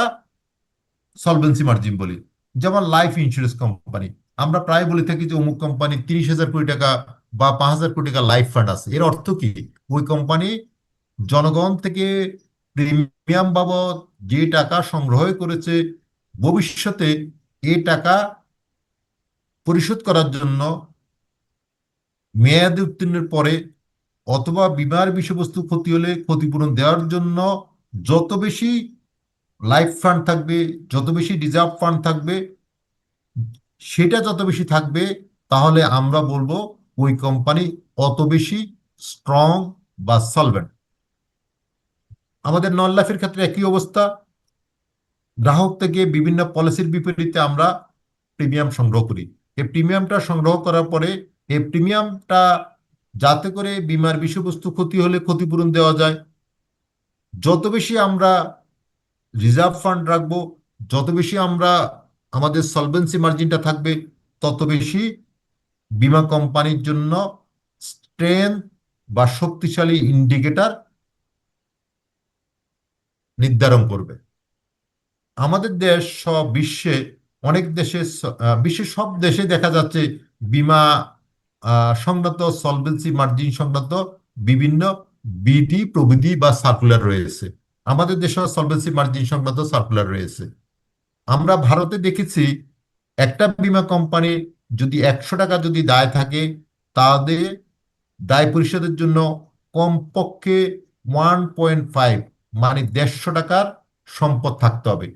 সলভেন্সি মার্জিন বলি। যেমন লাইফ ইন্স্যুরেন্স কোম্পানি, আমরা প্রায় বলে থাকি যে অমুক কোম্পানি 30,000 কোটি টাকা বা 5,000 কোটি টাকা লাইফ ফান্ড আছে। এর অর্থ কি? ওই কোম্পানি জনগণ থেকে প্রিমিয়াম বাবদ যে টাকা সংগ্রহ করেছে ভবিষ্যতে এই টাকা পরিশোধ করার জন্য মেয়াদ উত্তীর্ণের পরে অথবা বীমার বিষয়বস্তু ক্ষতি হলে ক্ষতিপূরণ দেওয়ার জন্য যত বেশি লাইফ ফান্ড থাকবে, যত বেশি রিজার্ভ ফান্ড থাকবে, সেটা যত বেশি থাকবে, তাহলে আমরা বলবো ওই কোম্পানি অত বেশি স্ট্রং বা সলভেন্ট। আমাদের নন লাইফের ক্ষেত্রে একই অবস্থা। গ্রাহক থেকে বিভিন্ন পলিসির বিপরীতে আমরা প্রিমিয়াম সংগ্রহ করি। এই প্রিমিয়ামটা সংগ্রহ করার পরে এই প্রিমিয়ামটা যাতে করে বীমার বিষয়বস্তু ক্ষতি হলে ক্ষতিপূরণ দেওয়া যায়, যত বেশি আমরা রিজার্ভ ফান্ড রাখবো, যত বেশি আমরা আমাদের সলভেন্সি মার্জিনটা থাকবে, তত বেশি বীমা কোম্পানির জন্য স্ট্রেংথ বা শক্তিশালী ইন্ডিকেটর নির্ধারণ করবে। আমাদের দেশ সব বিশ্বে অনেক দেশে বিশ্বের সব দেশে দেখা যাচ্ছে বীমা সংক্রান্ত সলভেন্সি মার্জিন সংক্রান্ত বিভিন্ন বিধি প্রবিধি বা সার্কুলার রয়েছে। আমাদের দেশে সলভেন্সি মার্জিন সংক্রান্ত সার্কুলার রয়েছে। আমরা ভারতে দেখেছি একটা বীমা কোম্পানি যদি 100 টাকা যদি দায় থাকে, তাদের দায় পরিশোধের জন্য কমপক্ষে 1.5 মানে 150 টাকার সম্পদ থাকতে হবে।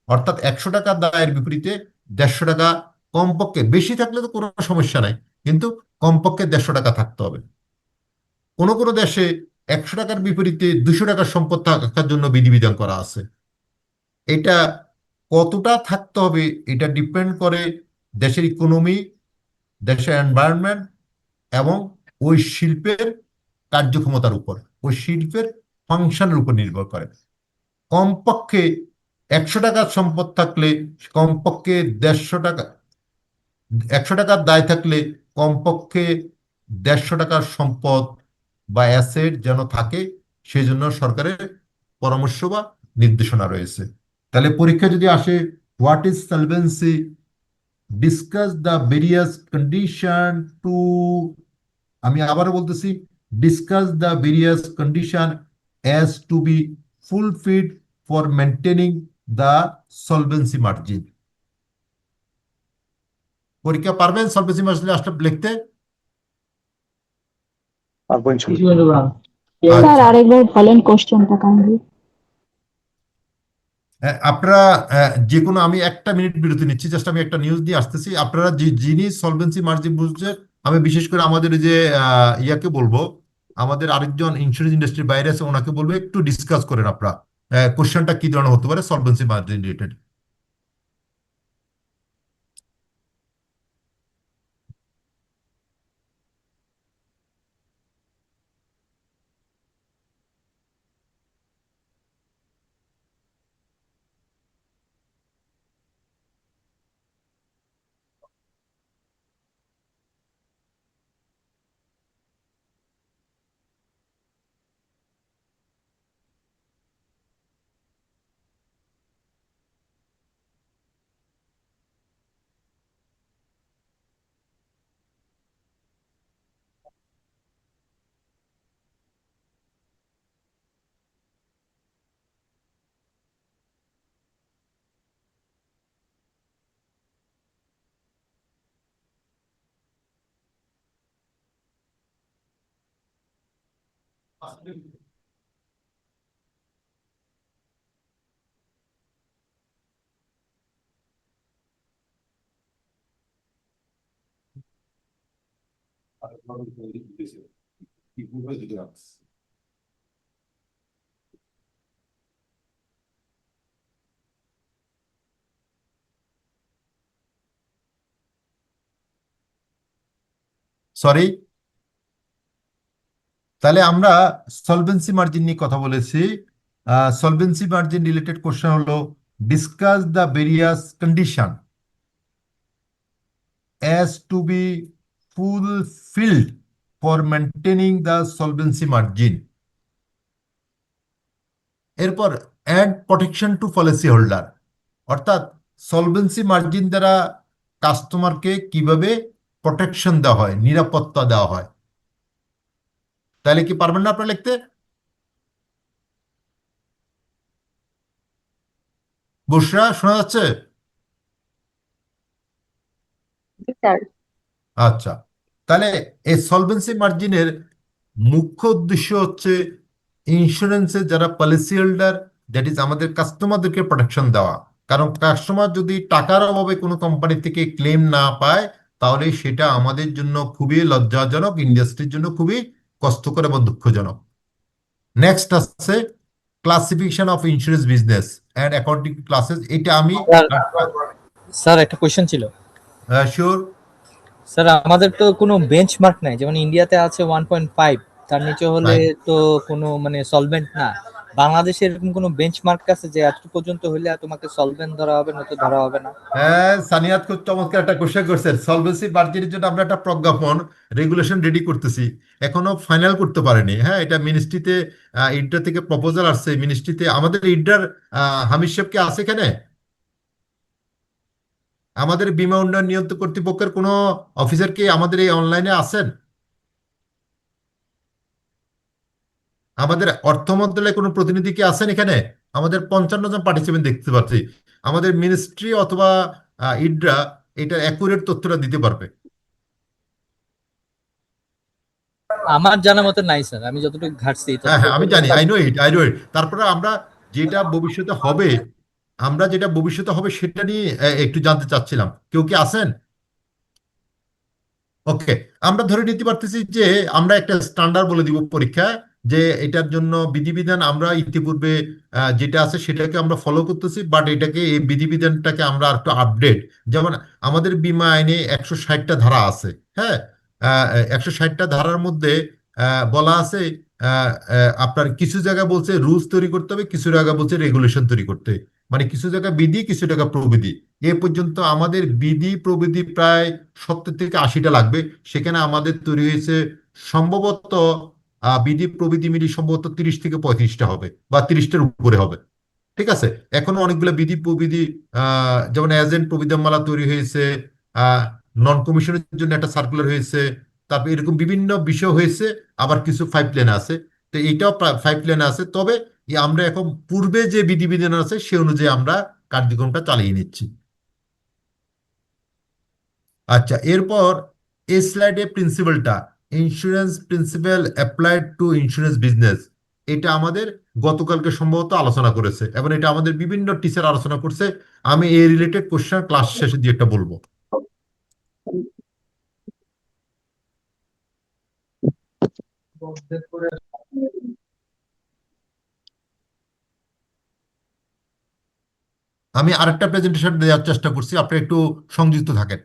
অর্থাৎ 100 টাকা দায়ের বিপরীতে 150 টাকা কমপক্ষে, বেশি থাকলে তো কোনো সমস্যা নাই, কিন্তু কমপক্ষে 150 টাকা থাকতে হবে। কোনো কোনো দেশে 100 টাকার বিপরীতে 200 টাকার সম্পদ থাকার জন্য বিধিবিধান করা আছে। এটা কতটা থাকতে হবে এটা ডিপেন্ড করে দেশের ইকোনমি, দেশের এনভায়রনমেন্ট এবং ওই শিল্পের কার্যক্ষমতার উপর, ওই শিল্পের ফাংশনের উপর নির্ভর করে। কমপক্ষে 100 টাকার সম্পদ থাকলে কমপক্ষে 150 টাকা, 100 টাকার দায় থাকলে কমপক্ষে 150 টাকার সম্পদ বা অ্যাসেট যেন থাকে, সেই জন্য সরকারের পরামর্শ বা নির্দেশনা রয়েছে। তাহলে পরীক্ষা যদি আসে, what is solvency, discuss the various condition to, আমি আবারও বলতেছি, discuss the various condition as to be fulfilled for maintaining the solvency margin. পরীক্ষা পারবেন সলভেন্সি মার্জিন আসলে লিখতে? পারবো ইনশাআল্লাহ। স্যার আরেকবার বলেন কোশ্চেনটা কাইন্ডলি। আপনারা যে কোনো, আমি 1 মিনিট বিরতি নিচ্ছি, জাস্ট আমি একটা নিউজ দিয়ে আসতেছি। আপনারা যিনি সলভেন্সি মার্জিন বুঝছে, আমি বিশেষ করে আমাদের যে ইয়াকে বলবো, আমাদের আরেকজন ইন্স্যুরেন্স ইন্ডাস্ট্রির বাইরে আছে, ওনাকে বলবো একটু ডিসকাস করেন আপনারা কোশ্চেনটা কি ধরনের হতে পারে সলভেন্সি মার্জিন রিলেটেড। সরি, তাহলে আমরা সলভেন্সি মার্জিন নিয়ে কথা বলেছি। সলভেন্সি মার্জিন রিলেটেড কোশ্চেন হলো, discuss the various condition as to be fulfilled for maintaining the solvency margin। এরপর add protection to policy holder, অর্থাৎ সলভেন্সি মার্জিন দ্বারা কাস্টমারকে কিভাবে প্রোটেকশন দেওয়া হয়, নিরাপত্তা দেওয়া হয়। তাহলে কি পারবেন না আপনারা লিখতে? বুশরা, শোনা যাচ্ছে? স্যার আচ্ছা, তাহলে এই সলভেন্সি মার্জিনের মুখ্য উদ্দেশ্য হচ্ছে ইন্স্যুরেন্সের যারা পলিসি হোল্ডার দ্যাট ইজ আমাদের কাস্টমারদেরকে প্রোটেকশন দেওয়া। কারণ কাস্টমার যদি টাকার অভাবে কোনো কোম্পানি থেকে ক্লেম না পায়, তাহলে সেটা আমাদের জন্য খুবই লজ্জাজনক, ইন্ডাস্ট্রির জন্য খুবই কষ্টকর এবং দুঃখজনক। নেক্সট আছে classification of insurance business and accounting classes. এটা আমি স্যার একটা কোয়েশ্চেন ছিল। শিওর। স্যার আমাদের তো কোনো বেঞ্চমার্ক নাই, যেমন ইন্ডিয়াতে আছে 1.5, তার নিচে হলে তো কোনো মানে সলভেন্ট না। বাংলাদেশে এরকম কোনো বেঞ্চমার্ক আছে যে এতটুকু পর্যন্ত হলে তোমাকে সলভেন্ট ধরা হবে, না তো ধরা হবে না? হ্যাঁ, সানিয়াত খুব চমৎকার একটা কোশ্চেন করছেন। সলভেন্সি মার্জিনের জন্য আমরা একটা প্রজ্ঞাপন রেগুলেশন রেডি করতেছি, এখনো ফাইনাল করতে পারেনি। হ্যাঁ, এটা মিনিস্ট্রিতে ইড্রা থেকে প্রপোজাল আসছে মিনিস্ট্রিতে। আমাদের ইড্রার হামিদ সাহেব কি আছে এখানে? আমাদের বীমা উন্নয়ন নিয়ন্ত্রক কর্তৃপক্ষের কোনো অফিসার কি আমাদের এই অনলাইনে আছেন? আমাদের অর্থ মন্ত্রণালয়ের কোনো প্রতিনিধি কি আছেন এখানে? আমাদের 55 জন পার্টিসিপেন্ট দেখতে পাচ্ছি। আমাদের মিনিস্ট্রি অথবা ইড্রা এটা অ্যাকুরেট তথ্যটা দিতে পারবে। আমার জানা মতো নাই স্যার, আমি যতটুকু ঘাটছি হ্যাঁ হ্যাঁ, আমি জানি, I know it, I know it. তারপরে আমরা যেটা ভবিষ্যতে হবে, সেটা নিয়ে একটু জানতে চাচ্ছিলাম। কেউ কি আছেন? ওকে, আমরা ধরে নিতে পারতেছি যে আমরা একটা স্ট্যান্ডার্ড বলে দিব পরীক্ষায়, যে এটার জন্য বিধিবিধান আমরা ইতিপূর্বে যেটা আছে সেটাকে আমরা ফলো করতেছি, বাট এটাকে এই বিধিবিধানটাকে আমরা একটু আপডেট। যেমন আমাদের বীমা আইনে 160টা ধারা আছে। হ্যাঁ, 160টা ধারার মধ্যে বলা আছে আপনার কিছু জায়গায় বলছে রুলস তৈরি করতে হবে, কিছু জায়গায় বলছে রেগুলেশন তৈরি করতে হবে। মানে কিছু জায়গায় বিধি, কিছু জায়গায় প্রবিধি। এ পর্যন্ত আমাদের বিধি প্রবিধি প্রায় 70 থেকে 80টা লাগবে। সেখানে আমাদের তৈরি হয়েছে সম্ভবত বিধি প্রবিধি মিলি সম্ভবত 30 থেকে 35টা হবে, বা 30টার উপরে হবে। ঠিক আছে, এখনো অনেকগুলো বিধি প্রবিধি যেমন এজেন্ট প্রবিধানমালা তৈরি হয়েছে, নন কমিশনের জন্য একটা সার্কুলার হয়েছে, তারপর এরকম বিভিন্ন বিষয় হয়েছে। আবার কিছু ফাইভ প্ল্যান আছে। তো এইটাও ফাইভ প্ল্যান আছে। তবে আমরা এখন পূর্বে যে বিধিবিধান আছে সে অনুযায়ী আমরা কার্যক্রমটা চালিয়ে নিচ্ছি। আচ্ছা, এরপর এই স্লাইডে প্রিন্সিপালটা, insurance principle applied to insurance business, এটা আমাদের গতকালকে সম্ভবত আলোচনা করেছে, এবং এটা আমাদের বিভিন্ন টিচার আলোচনা করছে। আমি এই রিলেটেড কোশ্চেন ক্লাস শেষে দিয়ে একটা বলবো। আমি আরেকটা প্রেজেন্টেশন দেওয়ার চেষ্টা করছি, আপনি একটু সংযুক্ত থাকেন।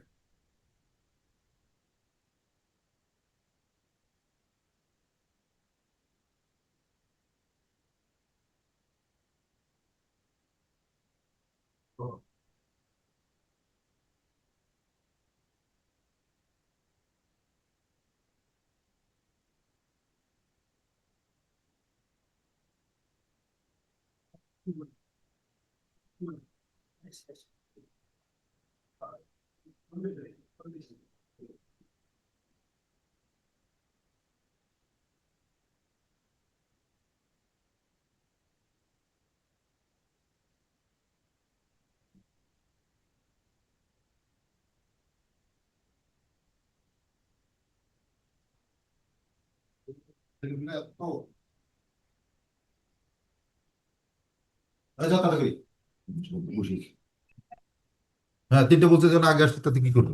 হ্যাঁ, 3টে বলছে যেন আগে আসতে, তাতে কি করবো?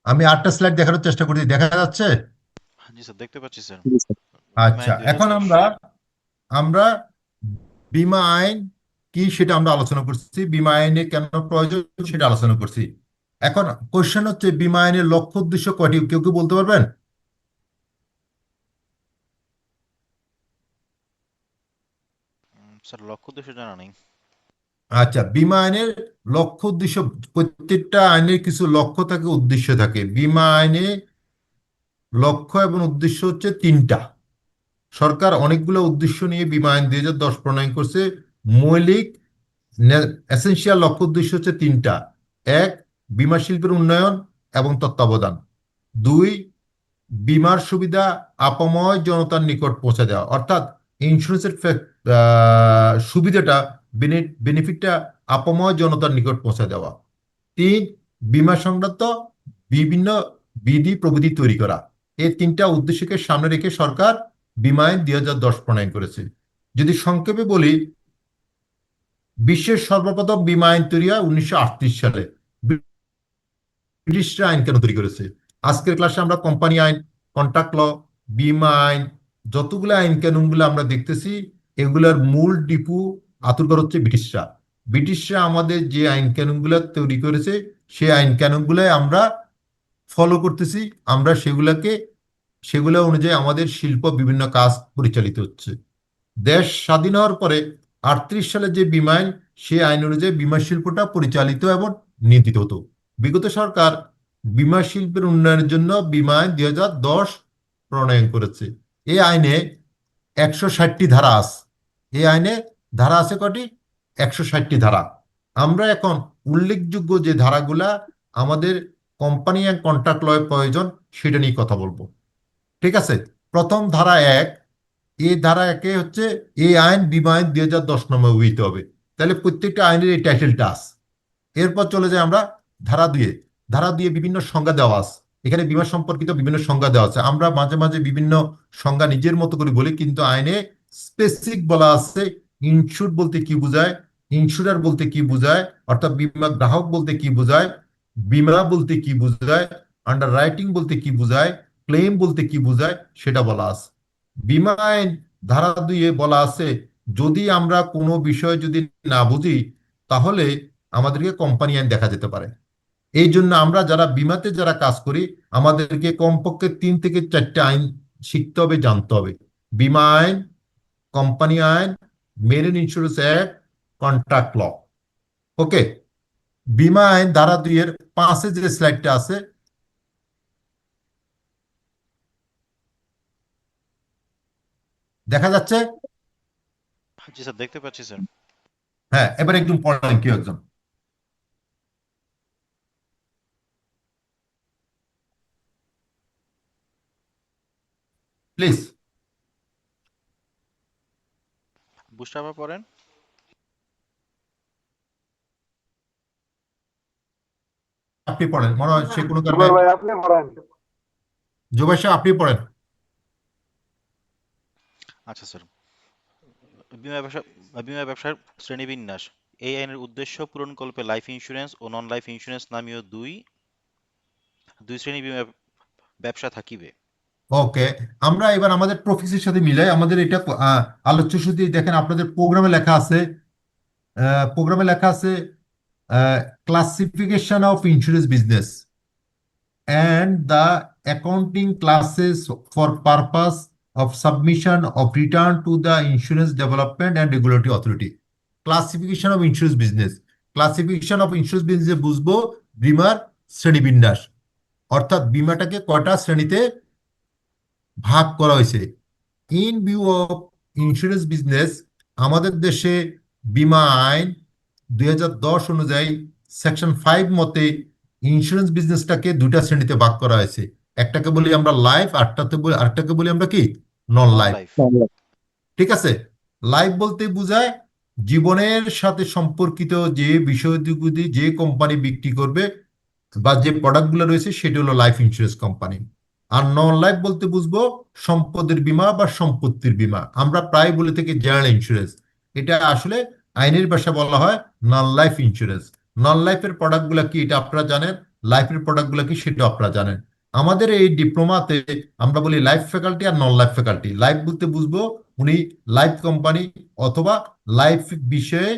আমি 8টা স্লাইড দেখানোর চেষ্টা করছি, দেখা যাচ্ছে? জি স্যার, দেখতে পাচ্ছি স্যার। আচ্ছা, এখন আমরা বীমা আইন কি সেটা আমরা আলোচনা করছি, বীমা আইনে কেন প্রয়োজন সেটা আলোচনা করছি। এখন কোশ্চেন হচ্ছে বীমা আইনের লক্ষ্য উদ্দেশ্য কয়টি, কেউ কেউ বলতে পারবেন? স্যার লক্ষ্য উদ্দেশ্য জানা নেই। আচ্ছা, বীমা আইনের লক্ষ্য উদ্দেশ্য, প্রত্যেকটা আইনের কিছু লক্ষ্য থাকে, উদ্দেশ্য থাকে। বীমা আইনে লক্ষ্য এবং উদ্দেশ্য হচ্ছে 3টা। সরকার অনেকগুলো উদ্দেশ্য নিয়ে বীমা আইন 2010 প্রণয়ন করছে। মৌলিক এসেনশিয়াল লক্ষ্য উদ্দেশ্য হচ্ছে 3টা। 1, বীমা শিল্পের উন্নয়ন এবং তত্ত্বাবধান। 2, বীমার সুবিধা আপাময় জনতার নিকট পৌঁছে দেওয়া, অর্থাৎ ইন্স্যুরেন্সের সুবিধাটা, বেনিফিটটা আপাময় জনতার নিকট পৌঁছে দেওয়া। 3, বীমা সংক্রান্ত বিভিন্ন বিধি প্রবিধি তৈরি করা। এই 3টা উদ্দেশ্যকে সামনে রেখে সরকার বীমা আইন 2010 প্রণয়ন করেছে। যদি সংক্ষেপে বলি, বিশ্বের সর্বপ্রথম বীমা আইন তৈরি হয় 1938 সালে। ব্রিটিশরা আইন কেন তৈরি করেছে? আজকের ক্লাসে আমরা কোম্পানি আইন, কন্ট্রাক্ট ল, বীমা আইন, যতগুলো আইন কানুনগুলো আমরা দেখতেছি, এগুলার মূল ডিপু আতুরঘর হচ্ছে ব্রিটিশরা। ব্রিটিশরা আমাদের যে আইন কানুনগুলো তৈরি করেছে, সেই আইন কানুনগুলো আমরা ফলো করতেছি। আমরা সেগুলো অনুযায়ী আমাদের শিল্প বিভিন্ন কাজ পরিচালিত হচ্ছে। দেশ স্বাধীন হওয়ার পরে 38 সালে যে বীমা আইন, সেই আইন অনুযায়ী বীমা শিল্পটা পরিচালিত এবং নিয়ন্ত্রিত হতো। বিগত সরকার বীমা শিল্পের উন্নয়নের জন্য বীমা আইন 2010 প্রণয়ন করেছে। এই আইনে 160টি ধারা আছে। এই আইনে ধারা আছে কয়টি? 160টি ধারা। আমরা এখন উল্লেখযোগ্য যে ধারাগুলা আমাদের কোম্পানি অ্যান্ড কন্ট্রাক্ট লয়ে প্রয়োজন, সেটা নিয়ে কথা বলবো। ঠিক আছে, প্রথম ধারা 1, এই ধারা 1-এ হচ্ছে এই আইন বীমা আইন 2010 নম্বর হইতে হবে। তাহলে প্রত্যেকটা আইনের এই টাইটেলটা আছে। এরপর চলে যাই আমরা ধারা 2-এ। ধারা 2-এ বিভিন্ন সংজ্ঞা দেওয়া আছে। এখানে বীমা সম্পর্কিত বিভিন্ন সংজ্ঞা দেওয়া আছে। আমরা মাঝে মাঝে বিভিন্ন সংজ্ঞা নিজের মতো করে বলি, কিন্তু আইনে স্পেসিফিক বলা আছে ইনস্যুর বলতে কি বোঝায়, ইন্স্যুরার বলতে কি বোঝায়, অর্থাৎ বীমা গ্রাহক বলতে কি বোঝায়, বীমা বলতে কি বোঝায়, আন্ডার রাইটিং বলতে কি বোঝায়, ক্লেম বলতে কি বোঝায়, সেটা বলা আছে। বীমা আইন ধারা 2-এ বলা আছে, যদি আমরা কোনো বিষয় যদি না বুঝি, তাহলে আমাদেরকে কোম্পানি আইন দেখা যেতে পারে। এই জন্য আমরা যারা বীমাতে যারা কাজ করি, আমাদেরকে কমপক্ষে 3 থেকে 4টে আইন শিখতে হবে, জানতে হবে। বীমা আইন, কোম্পানি আইন, marine insurance act, contract law. Okay, বীমা আইন ধারা 2-এর 5-এ যে স্লাইডটা আছে, দেখা যাচ্ছে? জি স্যার, দেখতে পাচ্ছি স্যার। হ্যাঁ, এবার একদম পড়েন কেউ একজন, প্লিজ। বুস্টার পড়েন। আপনি পড়েন, মনে হয় সে কোনো কারণে। জুবাই ভাই আপনি পড়েন। জুবাই সাহেব, আপনি পড়েন। আচ্ছা স্যার, বীমা ব্যবসা বীমা ব্যবসার শ্রেণীবিন্যাস। এই আইনের উদ্দেশ্য পূরণকল্পে লাইফ ইন্স্যুরেন্স ও নন লাইফ ইন্স্যুরেন্স নামীয় দুই শ্রেণী বীমা ব্যবসা থাকিবে। ওকে, আমরা এবার আমাদের প্রফেসের সাথে মিলাই আমাদের এটা আলোচ্য সূচি দেখেন, আপনাদের প্রোগ্রামে লেখা আছে classification of insurance business and the accounting classes for purpose of submission of return to the Insurance Development and Regulatory Authority. Classification of insurance business. Classification of insurance business বুঝবো বীমার শ্রেণীবিন্যাস, অর্থাৎ বীমাটাকে কয়টা শ্রেণীতে ভাগ করা হয়েছে। In view of insurance business, আমাদের দেশে বীমা আইন 2010 অনুযায়ী সেকশন 5 মতে ইন্স্যুরেন্স বিজনেসটাকে 2টা শ্রেণীতে ভাগ করা হয়েছে। একটাকে বলি আমরা লাইফ, আরেকটাকে বলি আমরা কি নন লাইফ। ঠিক আছে, লাইফ বলতে বোঝায় জীবনের সাথে সম্পর্কিত যে বিষয়গুলি যে কোম্পানি বিক্রি করবে বা যে প্রোডাক্টগুলো রয়েছে, সেটা হলো লাইফ ইন্স্যুরেন্স কোম্পানি। আর নন লাইফ বলতে বুঝবো সম্পদের বীমা বা সম্পত্তির বীমা। আমরা প্রায় বলে থাকি জেনারেল ইন্স্যুরেন্স, এটা আসলে আইনের ভাষা বলা হয় নন লাইফ ইন্স্যুরেন্স। নন লাইফের প্রোডাক্টগুলো কি, এটা আপনারা জানেন। লাইফের প্রোডাক্টগুলো কি সেটা আপনারা জানেন। আমাদের এই ডিপ্লোমাতে আমরা বলি লাইফ ফ্যাকাল্টি আর নন লাইফ ফ্যাকাল্টি। লাইফ বলতে বুঝবো উনি লাইফ কোম্পানি অথবা লাইফ বিষয়ে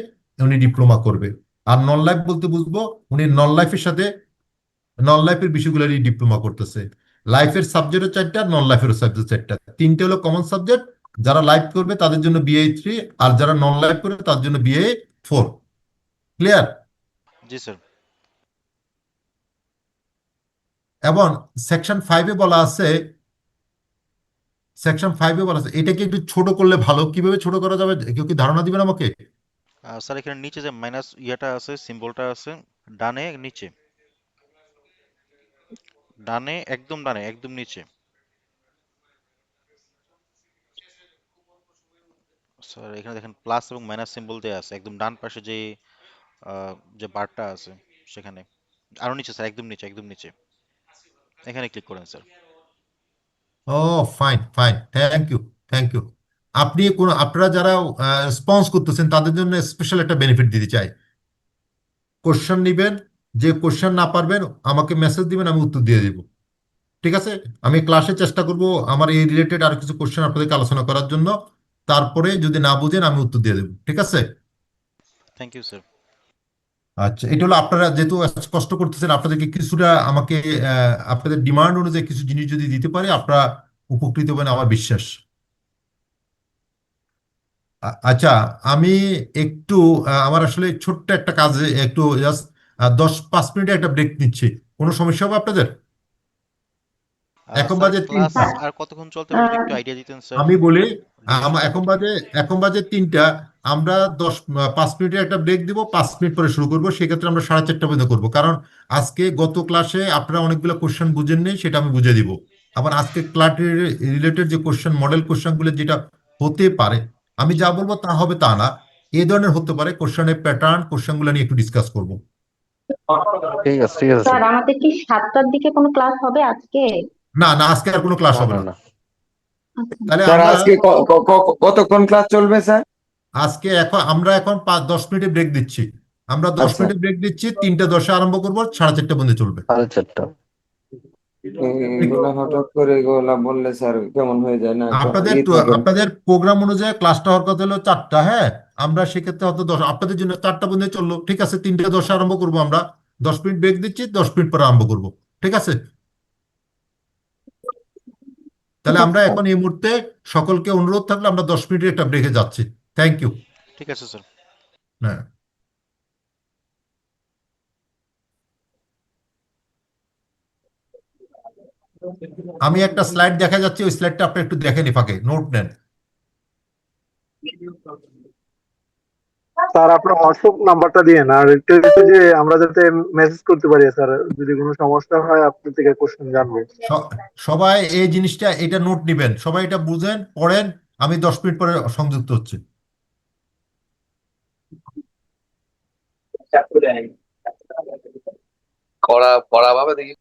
উনি ডিপ্লোমা করবে, আর নন লাইফ বলতে বুঝবো উনি নন লাইফের সাথে নন লাইফের বিষয়গুলো নিয়ে ডিপ্লোমা করতেছে। লাইফের সাবজেক্টও চারটা, নন লাইফের সাবজেক্ট চারটা, তিনটে হলো কমন সাবজেক্ট। যারা লাইফ করবে তাদের জন্য BA 3, আর যারা নন লাইফ করবে তার জন্য BA 4। ক্লিয়ার? জি স্যার। এবং সেকশন 5-এ বলা আছে এটাকে একটু ছোট করলে ভালো। কিভাবে ছোট করা যাবে, কেউ কি ধারণা দিবেন আমাকে? স্যার এখানে নিচে যে মাইনাস ইয়েটা আছে, সিম্বলটা আছে, ডানে নিচে, ডানে একদম ডানে একদম নিচে স্যার, এখানে দেখেন প্লাস এবং মাইনাস সিম্বল দেয়া আছে একদম ডান পাশে, যে বারটা আছে সেখানে আরো নিচে স্যার, একদম নিচে একদম নিচে, এখানে ক্লিক করেন sir. Oh fine fine, thank you, thank you. আপনারা যারা স্পন্স করতেছেন তাদের জন্য স্পেশাল একটা বেনিফিট দিতে চাই। কোশ্চেন নিবেন, যে কোশ্চেন না পারবেন আমাকে মেসেজ দিবেন, আমি উত্তর দিয়ে দিব। ঠিক আছে? আমি ক্লাসে চেষ্টা করব আমার এই রিলেটেড আর কিছু কোশ্চেন আপনাদেরকে আলোচনা করার জন্য। তারপরে যদি না বুঝেন আমি উত্তর দিয়ে দেবো। ঠিক আছে? Thank you sir. আচ্ছা, এটা হলো আপনারা যেহেতু কষ্ট করতেছেন, আপনাদেরকে কিছুটা আমাকে আপনাদের ডিমান্ড অনুযায়ী কিছু জিনিস যদি দিতে পারে আপনারা উপকৃত হবেন আমার বিশ্বাস। আচ্ছা, আমি একটু আমার আসলে ছোট্ট একটা কাজে একটু জাস্ট 10-5 মিনিটে একটা ব্রেক নিচ্ছি। কোনো সমস্যা হবে আপনাদের? এখন স্যার বাজে ক্লাস 3টা। আর কতক্ষণ চলতে পারে যদি একটু আইডিয়া দিতেন স্যার, আমি বলি ডিউরেশনটা এখন কতক্ষণ? বাজে 3টা। আমরা 5 মিনিটের একটা ব্রেক দিব, 5 মিনিট পরে শুরু করবো। সেক্ষেত্রে আমরা 4:30 পর্যন্ত করবো, কারণ আজকে গত ক্লাসে আপনারা অনেকগুলো কোশ্চেন বুঝেননি, সেটা আমি বুঝিয়ে দিব। আবার আজকে ক্লাস রিলেটেড যে কোশ্চেন, মডেল কোশ্চেনগুলো যেটা হতে পারে, আমি যা বলবো তা হবে তা না, এই ধরনের হতে পারে কোশ্চেনের প্যাটার্ন, কোশ্চেনগুলো নিয়ে একটু ডিসকাস করবো। ঠিক আছে, ঠিক আছে স্যার স্যার। আমাদের কি 7টার দিকে কোনো ক্লাস হবে আজকে? না না, আজকে আর কোনো ক্লাস না হবে না না। না। আচ্ছা। তাহলে স্যার আমরা আজকে কতক্ষণ ক্লাস চলবে স্যার? আমরা এখন 10 মিনিটের ব্রেক দিচ্ছি। আমরা দশ আচ্ছা, মিনিটের ব্রেক দিচ্ছি, 3টা 10-এ আরম্ভ করবো, 4:30 পর্যন্ত চলবে। 4:30। এগুলা হঠাৎ করে এগুলা বললে স্যার কেমন হয়ে যায় না, একটা থাকে। আপনাদের প্রোগ্রাম অনুযায়ী ক্লাসটা হওয়ার কথা হলো 4টা, হ্যাঁ। আমরা সেক্ষেত্রে হয়তো আপনাদের জন্য 4টা পর্যন্ত চললো, ঠিক আছে। 3টা 10-এ আরম্ভ করবো আমরা, 10 মিনিট ব্রেক দিচ্ছি, 10 মিনিট পরে আরম্ভ করবো। ঠিক আছে? ঠিক তাহলে আছে আমরা স্যার। এখন এই মুহূর্তে সকলকে অনুরোধ থাকলে আমরা 10 মিনিটের একটা ব্রেকে যাচ্ছি। Thank you. ঠিক আছে স্যার। হ্যাঁ। আমি একটা স্লাইড দেখা যাচ্ছে, ওই স্লাইডটা আপনি একটু দেখেন, ফাঁকে নোট নেন। স্যার আপনার হোয়াটসঅ্যাপ নাম্বারটা দিয়েন, আর একটু যে আমরা যাতে মেসেজ করতে পারি স্যার, যদি কোনো সমস্যা হয় আপনার থেকে কোশ্চেন জানবো। সবাই এই জিনিসটা এটা নোট নিবেন, সবাই এটা বুঝেন, পড়েন। আমি 10 মিনিট পরে সংযুক্ত হচ্ছি। কড়া কড়া ভাবে দেখি।